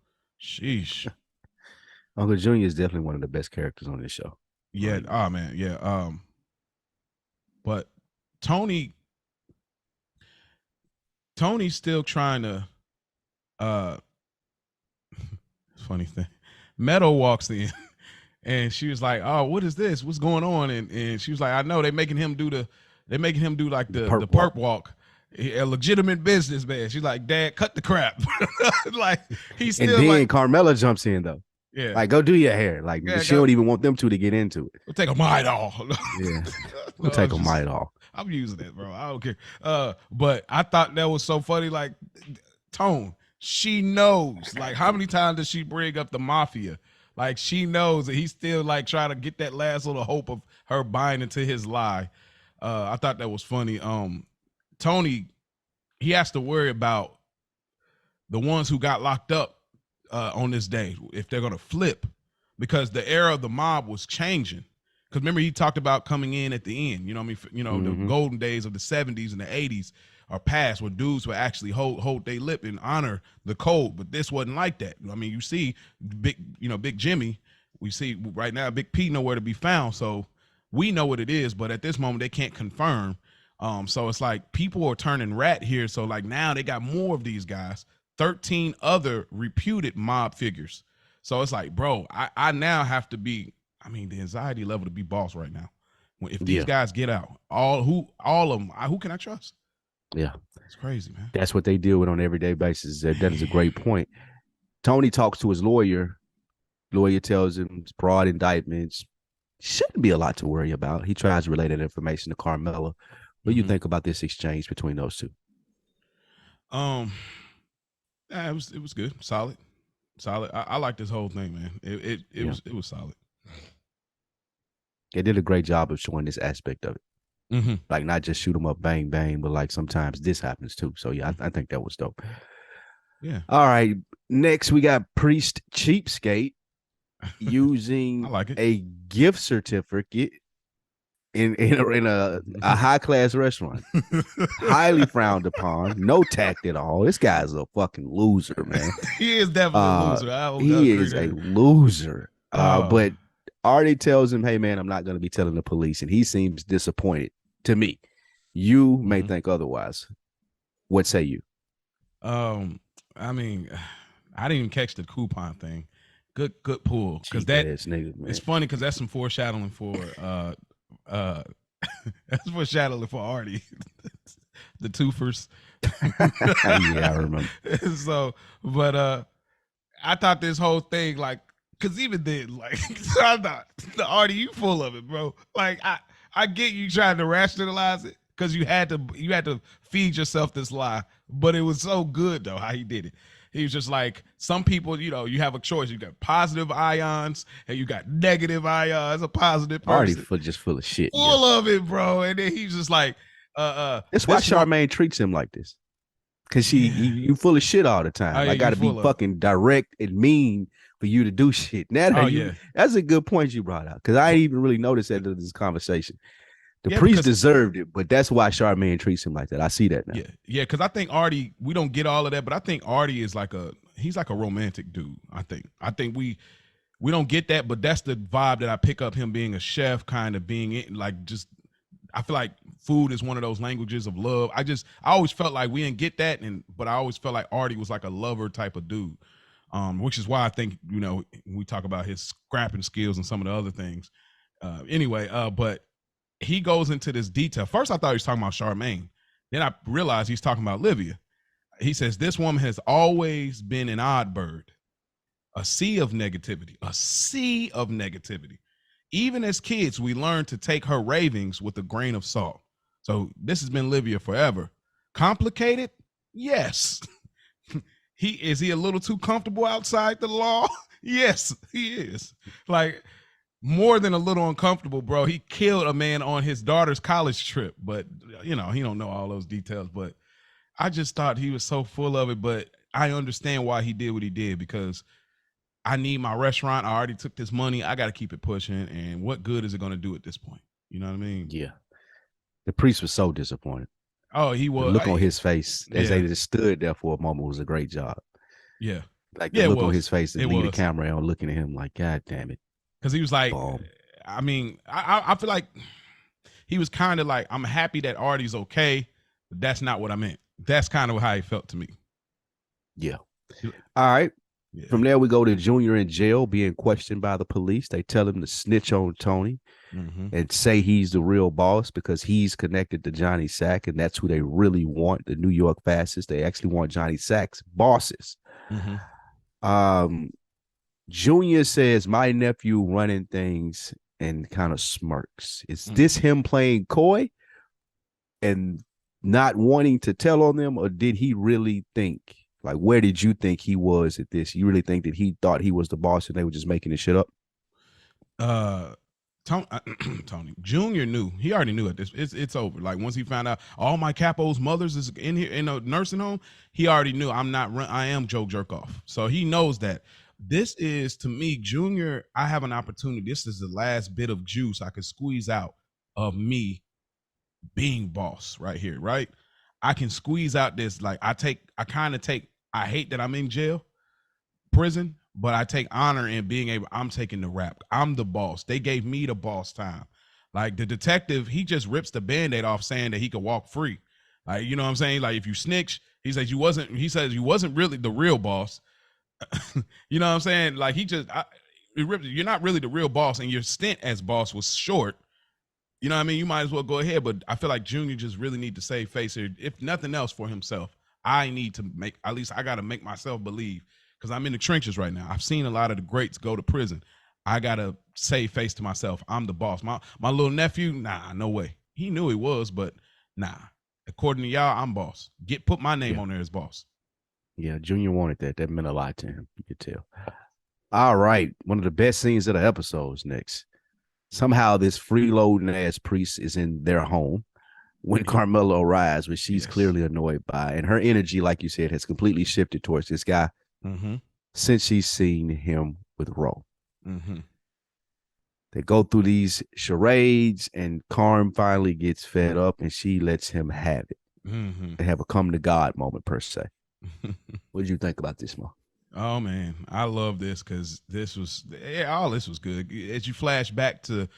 Sheesh. Uncle Junior is definitely one of the best characters on this show. Yeah. Oh man. Yeah. But Tony's still trying to. Funny thing. Meadow walks in. And she was like, "Oh, what is this? What's going on?" And she was like, "I know they're making him do like the perp walk, a legitimate businessman." She's like, "Dad, cut the crap." Like, he's still. And then Carmela jumps in though. Yeah, like, go do your hair. Like, she don't even want them two to get into it. We'll take a Midol. Yeah, we'll take a Midol. I'm using it, bro. I don't care. But I thought that was so funny. Like, Tone, she knows. Like, how many times does she bring up the mafia? Like, she knows that he's still like trying to get that last little hope of her buying into his lie. I thought that was funny. Tony, he has to worry about the ones who got locked up on this day, if they're gonna flip, because the era of the mob was changing. Because remember, he talked about coming in at the end. You know what I mean? The golden days of the 70s and the 80s are past, where dudes would actually hold their lip and honor the code. But this wasn't like that. I mean, you see Big Jimmy. We see right now Big P nowhere to be found. So we know what it is, but at this moment they can't confirm. So it's like people are turning rat here. So like now they got more of these guys, 13 other reputed mob figures. So it's like, bro, I now have to be, the anxiety level to be boss right now. If these guys get out, all of them, who can I trust? Yeah. It's crazy, man. That's what they deal with on an everyday basis. That is a great point. Tony talks to his lawyer. Lawyer tells him it's broad indictments. Shouldn't be a lot to worry about. He tries to relay that information to Carmela. What do you think about this exchange between those two? It was good. Solid. I like this whole thing, man. It was solid. They did a great job of showing this aspect of it. Like, not just shoot them up, bang, bang, but like sometimes this happens too. So yeah, I think that was dope. Yeah. All right. Next, we got Priest Cheapskate using a gift certificate in a high class restaurant. Highly frowned upon. No tact at all. This guy's a fucking loser, man. He is definitely a loser. He is a loser. But Artie tells him, "Hey man, I'm not going to be telling the police," and he seems disappointed. To me, you may think otherwise. What say you? I didn't even catch the coupon thing. Good pull, because it's funny because that's some foreshadowing for that's foreshadowing for Artie, the twofers. Yeah, I remember. So, but I thought this whole thing, like, because even then, like, I thought, the Artie, you full of it, bro. Like, I get you trying to rationalize it because you had to feed yourself this lie, but it was so good though how he did it. He was just like, some people, you have a choice. You got positive ions and you got negative ions. A positive person, Artie just full of shit, full of it, bro. And then he's just like, that's why Charmaine treats him like this, because you full of shit all the time. I got to be fucking direct and mean for you to do shit. That's a good point you brought out, because I didn't even really notice that in this conversation. The Yeah, priest because deserved it, but that's why Charmaine treats him like that. I see that now. yeah, because I think Artie, we don't get all of that, but I think Artie is he's like a romantic dude. I think we don't get that, but that's the vibe that I pick up him being a chef, kind of being it, like just I feel like food is one of those languages of love. I always felt like we didn't get that, but I always felt like Artie was like a lover type of dude, which is why I think we talk about his scrapping skills and some of the other things. But he goes into this detail. First, I thought he was talking about Charmaine. Then I realized he's talking about Livia. He says this woman has always been an odd bird, a sea of negativity, Even as kids, we learned to take her ravings with a grain of salt. So this has been Livia forever. Complicated? Yes. Is he a little too comfortable outside the law? Yes, he is. Like more than a little uncomfortable, bro. He killed a man on his daughter's college trip, but he don't know all those details. But I just thought he was so full of it. But I understand why he did what he did, because I need my restaurant. I already took this money. I got to keep it pushing. And what good is it going to do at this point? You know what I mean? Yeah. The priest was so disappointed. Oh, he was. The look on his face as they just stood there for a moment was a great job. Yeah. Like the look on his face and leave the camera on looking at him like, God damn it. Because he was like, I mean, I feel like he was kind of like, I'm happy that Artie's okay, but that's not what I meant. That's kind of how he felt to me. Yeah. All right. Yeah. From there, we go to Junior in jail being questioned by the police. They tell him to snitch on Tony and say he's the real boss because he's connected to Johnny Sack, and that's who they really want, the New York fascists. They actually want Johnny Sack's bosses. Junior says, my nephew running things, and kind of smirks. Is this him playing coy and not wanting to tell on them, or did he really think, like, where did you think he was at this? You really think that he thought he was the boss and they were just making this shit up? Tony Junior knew. He already knew it. It's over. Like once he found out all my capos' mothers is in here in a nursing home, he already knew I am Joe Jerkoff. So he knows that. This is, to me, Junior, I have an opportunity. This is the last bit of juice I could squeeze out of me being boss right here, right? I can squeeze out this, like I hate that I'm in prison, but I take honor in being able, I'm taking the rap. I'm the boss. They gave me the boss time. Like the detective, he just rips the Band-Aid off saying that he could walk free. Like, you know what I'm saying? Like if you snitch, he says you wasn't really the real boss. You know what I'm saying? Like you're not really the real boss, and your stint as boss was short. You know what I mean? You might as well go ahead, but I feel like Junior just really need to save face here. If nothing else for himself, I need to I got to make myself believe, because I'm in the trenches right now. I've seen a lot of the greats go to prison. I got to save face to myself. I'm the boss. My little nephew, nah, no way. He knew he was, but nah. According to y'all, I'm boss. Put my name on there as boss. Yeah, Junior wanted that. That meant a lot to him. You could tell. All right. One of the best scenes of the episodes next. Somehow this freeloading ass priest is in their home when Carmela arrives, which she's clearly annoyed by. And her energy, like you said, has completely shifted towards this guy since she's seen him with Ro. They go through these charades, and Carm finally gets fed up, and she lets him have it. They have a come to God moment, per se. What did you think about this, Mo? Oh man, I love this because all this was good. As you flash back to,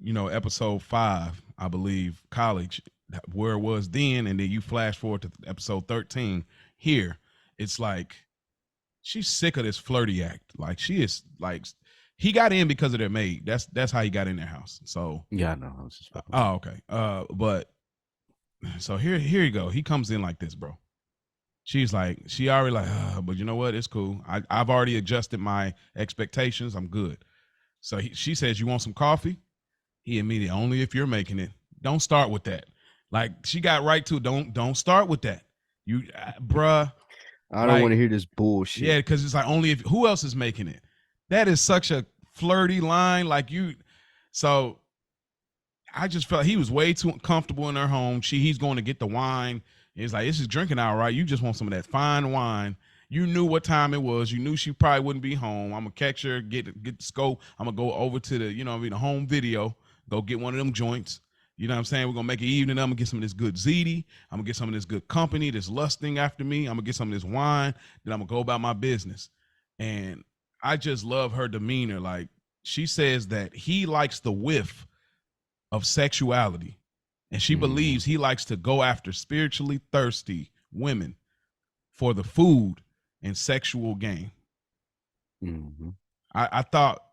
episode 5, I believe, college, where it was then, and then you flash forward to episode 13 here, it's like she's sick of this flirty act. Like she is like, he got in because of their maid. That's how he got in their house. So yeah, I know. Okay. But so here you go. He comes in like this, bro. She's like, she already like, but you know what? It's cool. I've already adjusted my expectations. I'm good. So she says, you want some coffee? He immediately, only if you're making it. Don't start with that. Like she got right to, don't start with that. You, bruh. I don't want to hear this bullshit. Yeah, because it's like only if, who else is making it? That is such a flirty line. Like so I just felt he was way too comfortable in her home. He's going to get the wine. It's like, this is drinking hour, right? You just want some of that fine wine. You knew what time it was. You knew she probably wouldn't be home. I'm gonna catch her, get the scope. I'm gonna go over to the, the home video, go get one of them joints. You know what I'm saying? We're gonna make it evening. I'm gonna get some of this good ziti. I'm gonna get some of this good company, this lusting after me. I'm gonna get some of this wine. Then I'm gonna go about my business. And I just love her demeanor. Like she says that he likes the whiff of sexuality. And she believes he likes to go after spiritually thirsty women for the food and sexual gain. I thought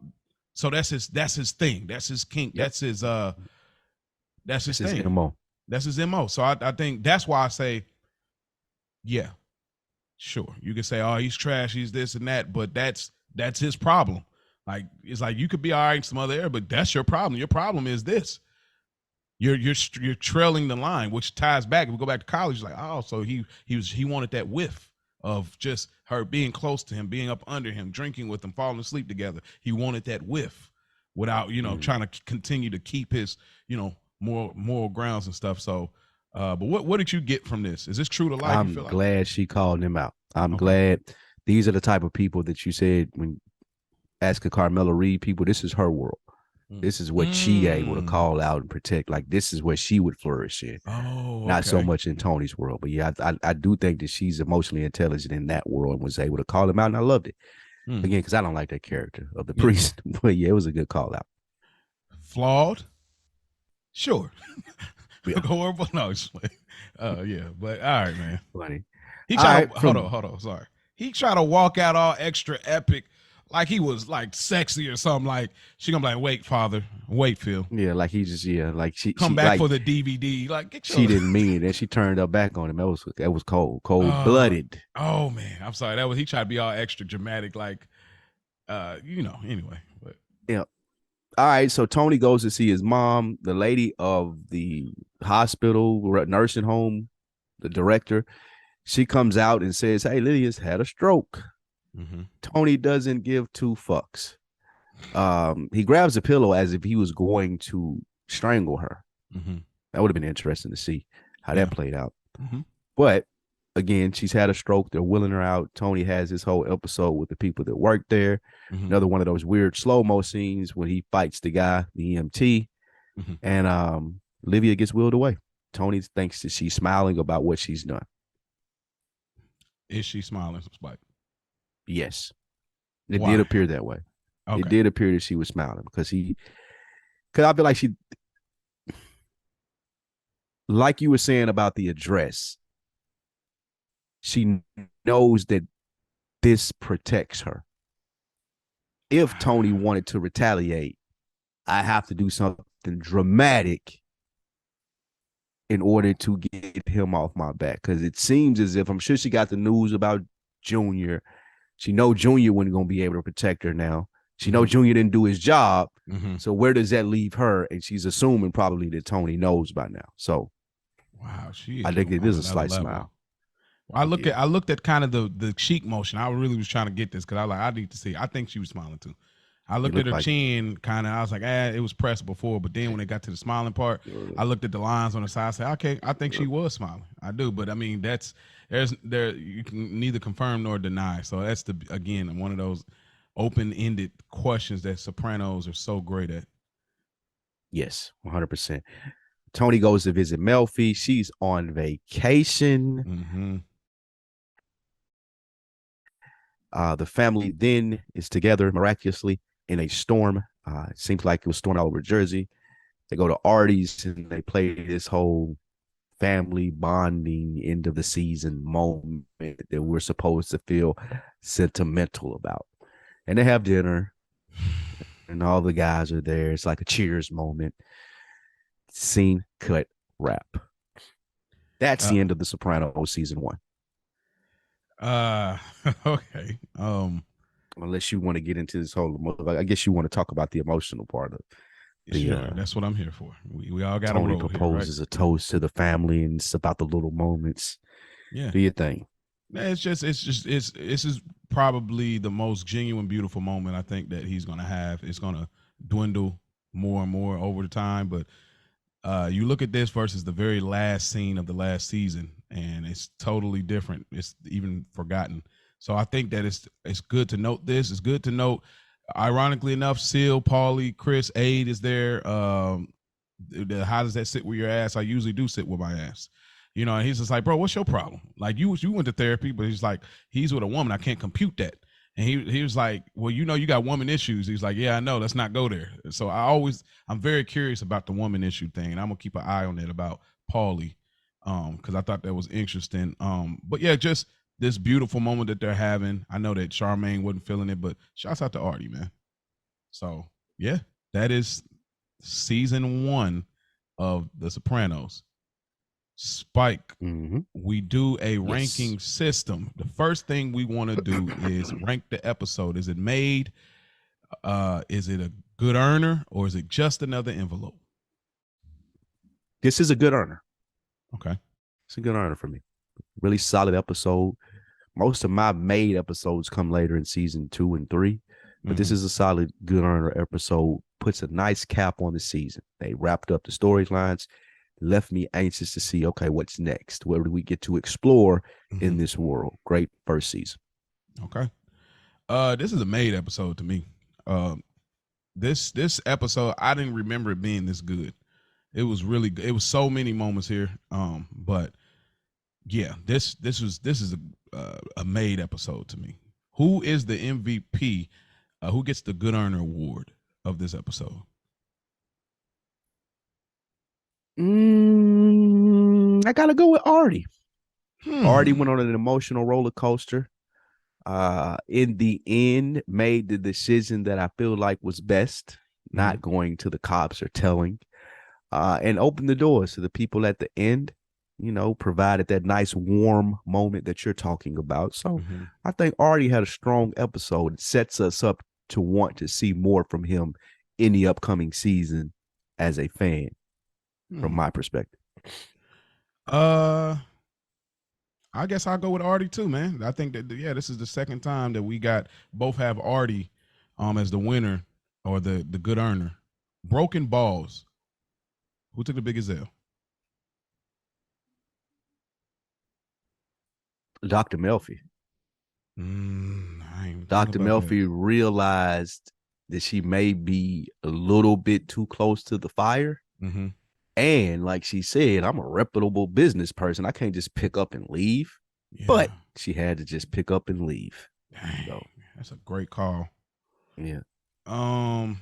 so. That's his thing. That's his kink. Yep. That's his thing. MO. That's his MO. So I think that's why I say, yeah, sure. You can say, oh, he's trash, he's this and that, but that's his problem. Like it's like you could be all right in some other area, but that's your problem. Your problem is this. You're trailing the line, which ties back. If we go back to college, like, oh, so he wanted that whiff of just her being close to him, being up under him, drinking with him, falling asleep together. He wanted that whiff without, trying to continue to keep his, moral grounds and stuff. So, but what did you get from this? Is this true to life? I'm glad she called him out. I'm glad these are the type of people that you said when asking Carmela Reed people, this is her world. This is what she able to call out and protect. Like this is where she would flourish in. Oh, okay. Not so much in Tony's world, but yeah, I do think that she's emotionally intelligent in that world and was able to call him out, and I loved it. Again, because I don't like that character of the priest, but yeah, it was a good call out. Flawed, sure. Horrible, no. Yeah, but all right, man. Funny. He tried. Hold on. Sorry. He tried to walk out all extra epic. Like he was like sexy or something. Like she gonna be like, wait, father, wait, Phil. Yeah, like he just like she come back like, for the DVD. Like she didn't mean it, and she turned her back on him. That was cold blooded. Oh man, I'm sorry. He tried to be all extra dramatic, like Anyway, but yeah. All right, so Tony goes to see his mom, the lady of the hospital, nursing home, the director. She comes out and says, "Hey, Lydia's had a stroke." Tony doesn't give two fucks. He grabs a pillow as if he was going to strangle her. That would have been interesting to see how that played out. But again, she's had a stroke. They're wheeling her out. Tony has this whole episode with the people that work there. Another one of those weird slow-mo scenes when he fights the guy, the EMT, and Olivia gets wheeled away. Tony thinks that she's smiling about what she's done. Is she smiling, Spike? Yes. It did appear that way. Okay. It did appear that she was smiling because I feel like she, like you were saying about the address, she knows that this protects her. If Tony wanted to retaliate, I have to do something dramatic in order to get him off my back. Because it seems as if, I'm sure she got the news about Junior. She know Junior wasn't going to be able to protect her now. She know Junior didn't do his job. So where does that leave her? And she's assuming probably that Tony knows by now. So wow, I think it is a slight smile. I looked at kind of the cheek motion. I really was trying to get this because I need to see. I think she was smiling too. I looked at her chin kind of. I was like, it was pressed before. But then when it got to the smiling part, I looked at the lines on the side. I said, okay, I think she was smiling. I do. But I mean, you can neither confirm nor deny. So that's again one of those open-ended questions that Sopranos are so great at. Yes, 100%. Tony goes to visit Melfi. She's on vacation. The family then is together miraculously in a storm. It seems like it was storming all over Jersey. They go to Artie's and they play this whole family bonding end of the season moment that we're supposed to feel sentimental about. And they have dinner and all the guys are there. It's like a cheers moment. Scene, cut, wrap. That's the end of The Sopranos season 1. Okay. Unless you want to get into this whole, I guess you want to talk about the emotional part of sure, that's what I'm here for. We all got Tony proposes a toast to the family, and it's about the little moments. Yeah, do your thing. It's this is probably the most genuine, beautiful moment I think that he's gonna have. It's gonna dwindle more and more over the time, but you look at this versus the very last scene of the last season, and it's totally different. It's even forgotten. So I think that it's good to note this. It's good to note, ironically enough, Seal, Paulie, Chris, Aid is there. How does that sit with your ass? I usually do sit with my ass. You know, and he's just like, bro, what's your problem? Like you went to therapy, but he's like, he's with a woman. I can't compute that. And he was like, well, you know, you got woman issues. He's like, yeah, I know. Let's not go there. So I'm very curious about the woman issue thing, and I'm gonna keep an eye on it about Paulie, because I thought that was interesting. But yeah, just this beautiful moment that they're having. I know that Charmaine wasn't feeling it, but shouts out to Artie, man. So yeah, that is season 1 of The Sopranos. Spike, we do a ranking system. The first thing we want to do is rank the episode. Is it made? Is it a good earner, or is it just another envelope? This is a good earner. Okay. It's a good earner for me. Really solid episode. Most of my made episodes come later in season 2 and 3, but this is a solid good earner episode. Puts a nice cap on the season. They wrapped up the storylines, left me anxious to see, okay, what's next? Where do we get to explore in this world? Great first season. Okay. This is a made episode to me. This episode, I didn't remember it being this good. It was really good. It was so many moments here. But yeah, this is a made episode to me. Who is the MVP? Who gets the good earner award of this episode? I gotta go with Artie. Artie went on an emotional roller coaster. In the end, made the decision that I feel like was best, not going to the cops or telling, and opened the doors to the people at the end. You know, provided that nice warm moment that you're talking about. So I think Artie had a strong episode. It sets us up to want to see more from him in the upcoming season as a fan, from my perspective. I guess I'll go with Artie too, man. I think that this is the second time that we both have Artie as the winner or the good earner. Broken balls. Who took the biggest L? Dr. Melfi. Dr. Melfi realized that she may be a little bit too close to the fire. And like she said, I'm a reputable business person. I can't just pick up and leave. Yeah. But she had to just pick up and leave. Dang, so that's a great call. Yeah. I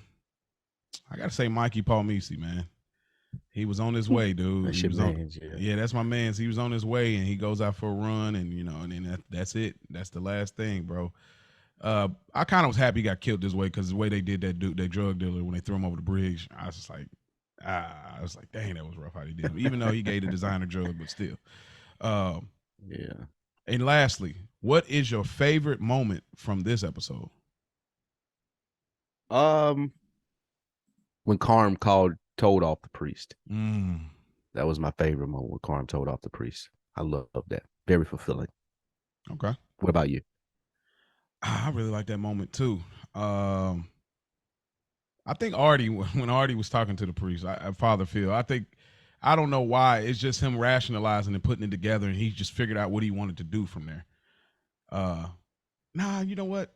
gotta say Mikey Palmisi, man. He was on his way, dude. That's your man's, yeah, that's my man's. He was on his way, and he goes out for a run, and and then that's it. That's the last thing, bro. I kind of was happy he got killed this way because the way they did that drug dealer when they threw him over the bridge, I was just like, dang, that was rough how they did him. Even though he gave the designer drug, but still. Yeah. And lastly, what is your favorite moment from this episode? When Carm told off the priest. That was my favorite moment when Carm told off the priest. I love that. Very fulfilling. Okay. What about you? I really like that moment too. I think Artie, when Artie was talking to the priest, Father Phil, I don't know why. It's just him rationalizing and putting it together, and he just figured out what he wanted to do from there. Nah, you know what?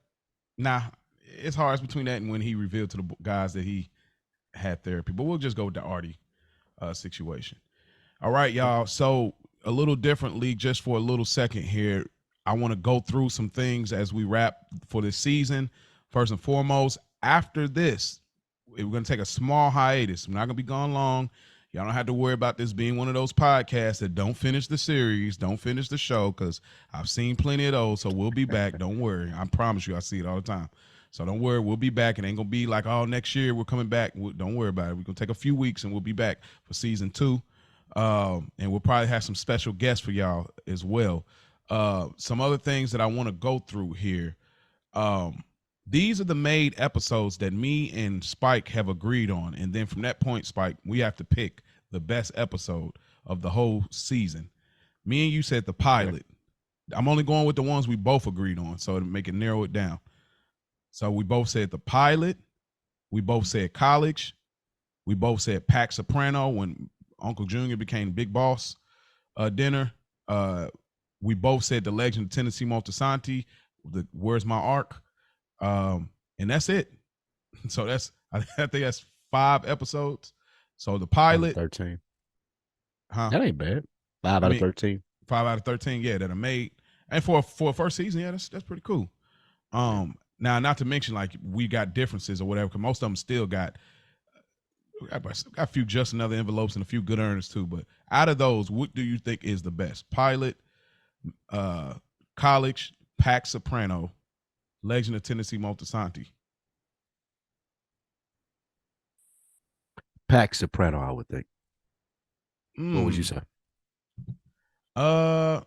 Nah, it's hard. It's between that and when he revealed to the guys that he had therapy. But we'll just go with the Artie situation. All right, y'all. So a little differently, just for a little second here, I want to go through some things as we wrap for this season. First and foremost, after this, we're going to take a small hiatus. We're not going to be gone long. Y'all don't have to worry about this being one of those podcasts that don't finish the series, don't finish the show, because I've seen plenty of those. So we'll be back. Don't worry. I promise you, I see it all the time. So don't worry. We'll be back. It ain't going to be like, oh, next year we're coming back. Don't worry about it. We're going to take a few weeks and we'll be back for season 2. And we'll probably have some special guests for y'all as well. Some other things that I want to go through here. These are the made episodes that me and Spike have agreed on. And then from that point, Spike, we have to pick the best episode of the whole season. Me and you said the pilot. I'm only going with the ones we both agreed on, so to make it narrow it down. So we both said the pilot. We both said college. We both said Pac Soprano when Uncle Junior became Big Boss dinner. We both said the Legend of Tennessee Montesanti, the Where's My Ark? And that's it. So I think that's 5 episodes. So the Out of pilot, 13. huh? That ain't bad. 5 I out of mean, 13. 5 out of 13, yeah, that are made. And for a first season, yeah, that's pretty cool. Now not to mention like we got differences or whatever, because most of them still got a few just another envelopes and a few good earners too. But out of those, what do you think is the best? Pilot, College, Pac Soprano, Legend of Tennessee Montesanti. Pac Soprano, I would think. What would you Mm. say? Uh,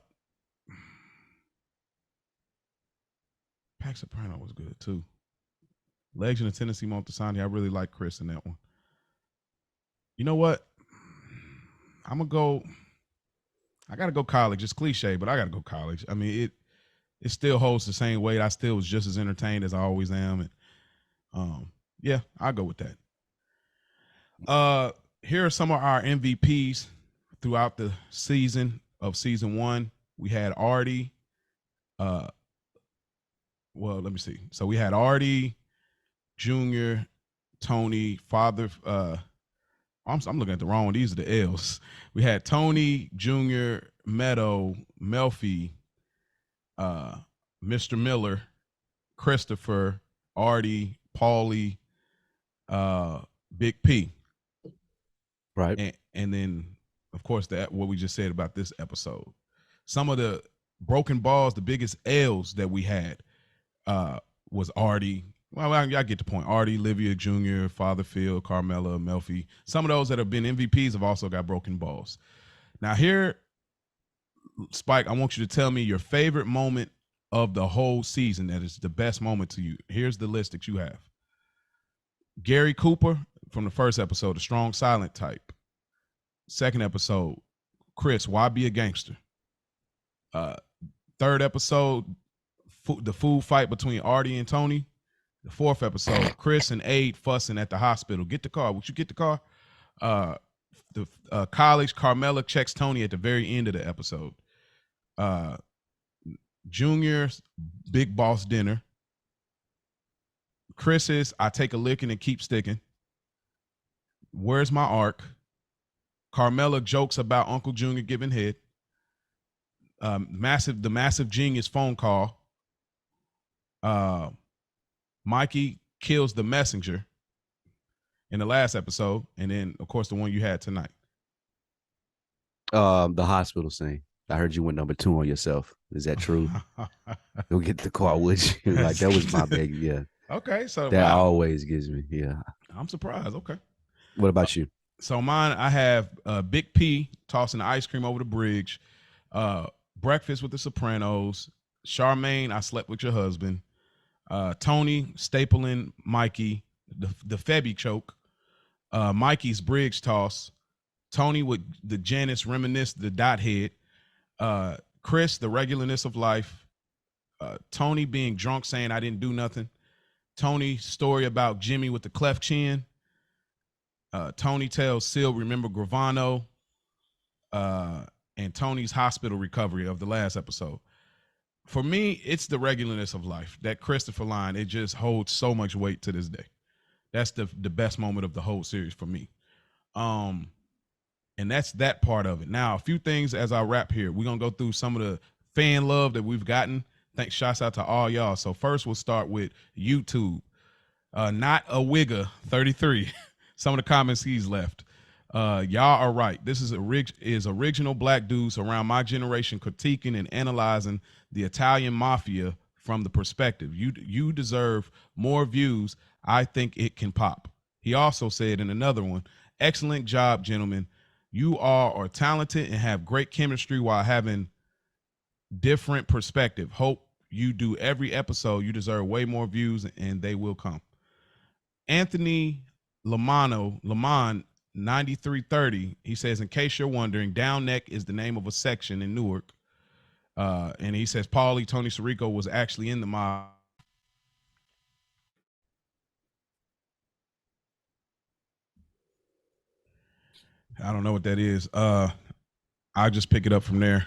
Pac Soprano was good too. Legend of Tennessee Montesanti. I really like Chris in that one. You know what? I'm gonna go. I gotta go college. It's cliche, but I gotta go college. I mean, it still holds the same weight. I still was just as entertained as I always am, and yeah, I'll go with that. Here are some of our MVPs throughout the season of season one. We had Artie. Well, let me see. So we had Artie, Junior, Tony, Father. I'm looking at the wrong one. These are the L's. We had Tony, Junior, Meadow, Melfi, Mr. Miller, Christopher, Artie, Paulie, Big P. Right. And then, of course, that what we just said about this episode. Some of the broken balls, the biggest L's that we had was Artie. Well, I get the point. Artie, Livia Jr., Father Phil, Carmela, Melfi. Some of those that have been MVPs have also got broken balls. Now here, Spike, I want you to tell me your favorite moment of the whole season that is the best moment to you. Here's the list that you have. Gary Cooper from the first episode, the strong silent type. Second episode, Chris, why be a gangster? Third episode, the food fight between Artie and Tony. The fourth episode, Chris and Aid fussing at the hospital. Get the car. Would you get the car? The college, Carmela checks Tony at the very end of the episode. Junior's big boss dinner. Chris's I take a licking and keep sticking. Where's my arc? Carmela jokes about Uncle Junior giving head. The massive genius phone call. Mikey kills the messenger in the last episode, and then of course the one you had tonight. The hospital scene. I heard you went number 2 on yourself. Is that true? Go get the car, would you? Like that was my big, yeah. Okay, so that always gives me, yeah. I'm surprised. Okay. What about you? So mine, I have Big P tossing the ice cream over the bridge, Breakfast with the Sopranos, Charmaine, I slept with your husband, Tony stapling Mikey, the Febby choke, Mikey's bridge toss, Tony with the Janice reminisce, the dot head, Chris, the regularness of life, Tony being drunk saying I didn't do nothing, Tony's story about Jimmy with the cleft chin, Tony tells Sil, remember Gravano, and Tony's hospital recovery of the last episode. For me, it's the regularness of life. That Christopher line, it just holds so much weight to this day. That's the best moment of the whole series for me. And that's that part of it. Now, a few things as I wrap here. We're going to go through some of the fan love that we've gotten. Thanks, shouts out to all y'all. So first we'll start with YouTube. Not a wigger 33. Some of the comments he's left. Y'all are right. This is original black dudes around my generation critiquing and analyzing the Italian mafia from the perspective. You deserve more views. I think it can pop. He also said in another one, excellent job, gentlemen. You all are talented and have great chemistry while having different perspective. Hope you do every episode. You deserve way more views and they will come. Anthony Lamon 9330, he says, in case you're wondering, Down Neck is the name of a section in Newark. And he says Paulie Tony Sirico was actually in the mob. I don't know what that is. I'll just pick it up from there.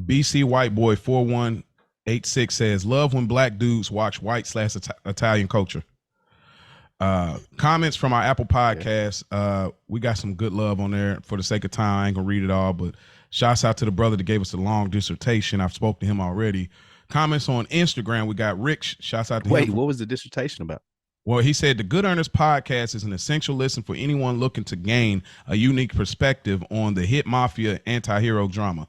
BC White Boy 4186 says, love when black dudes watch white / Italian culture. Comments from our Apple Podcast. We got some good love on there. For the sake of time, I ain't gonna read it all, but shouts out to the brother that gave us a long dissertation. I've spoke to him already. Comments on Instagram. We got Rick. Shouts out to him. Wait, what was the dissertation about? Well, he said the Good Earners podcast is an essential listen for anyone looking to gain a unique perspective on the hit mafia anti-hero drama.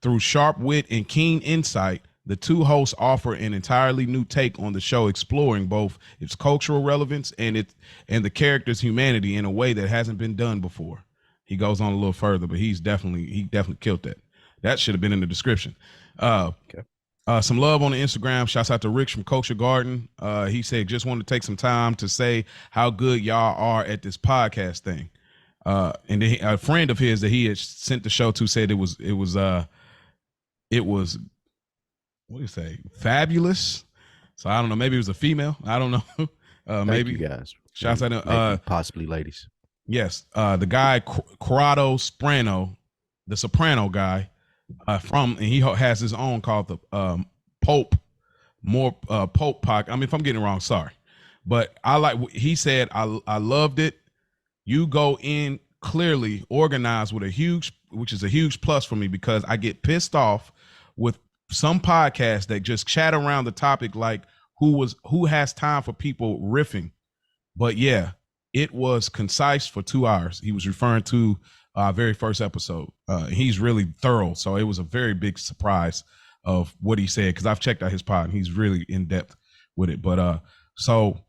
Through sharp wit and keen insight, the two hosts offer an entirely new take on the show, exploring both its cultural relevance and the character's humanity in a way that hasn't been done before. He goes on a little further, but he definitely killed that. That should have been in the description. Okay. Some love on the Instagram. Shouts out to Rick from Culture Garden. He said, just want to take some time to say how good y'all are at this podcast thing. And then a friend of his that he had sent the show to said it was what do you say? Fabulous. So I don't know. Maybe it was a female. I don't know. Maybe you guys. Shouts out possibly ladies. Yes. The guy Corrado Soprano, the Soprano guy, and he has his own called the Pope Pock. I mean, if I'm getting it wrong, sorry. But he said, I loved it. You go in clearly organized with which is a huge plus for me, because I get pissed off with some podcasts that just chat around the topic like who has time for people riffing. But yeah, it was concise for 2 hours. He was referring to our very first episode. He's really thorough, so it was a very big surprise of what he said, because I've checked out his pod and he's really in depth with it. But so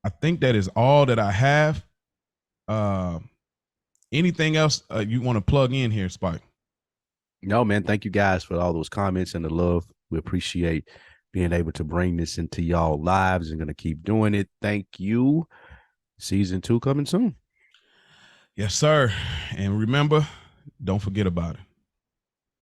I think that is all that I have. Anything else you want to plug in here, Spike? No, man. Thank you guys for all those comments and the love. We appreciate being able to bring this into y'all lives and going to keep doing it. Thank you. Season 2 coming soon. Yes, sir. And remember, don't forget about it.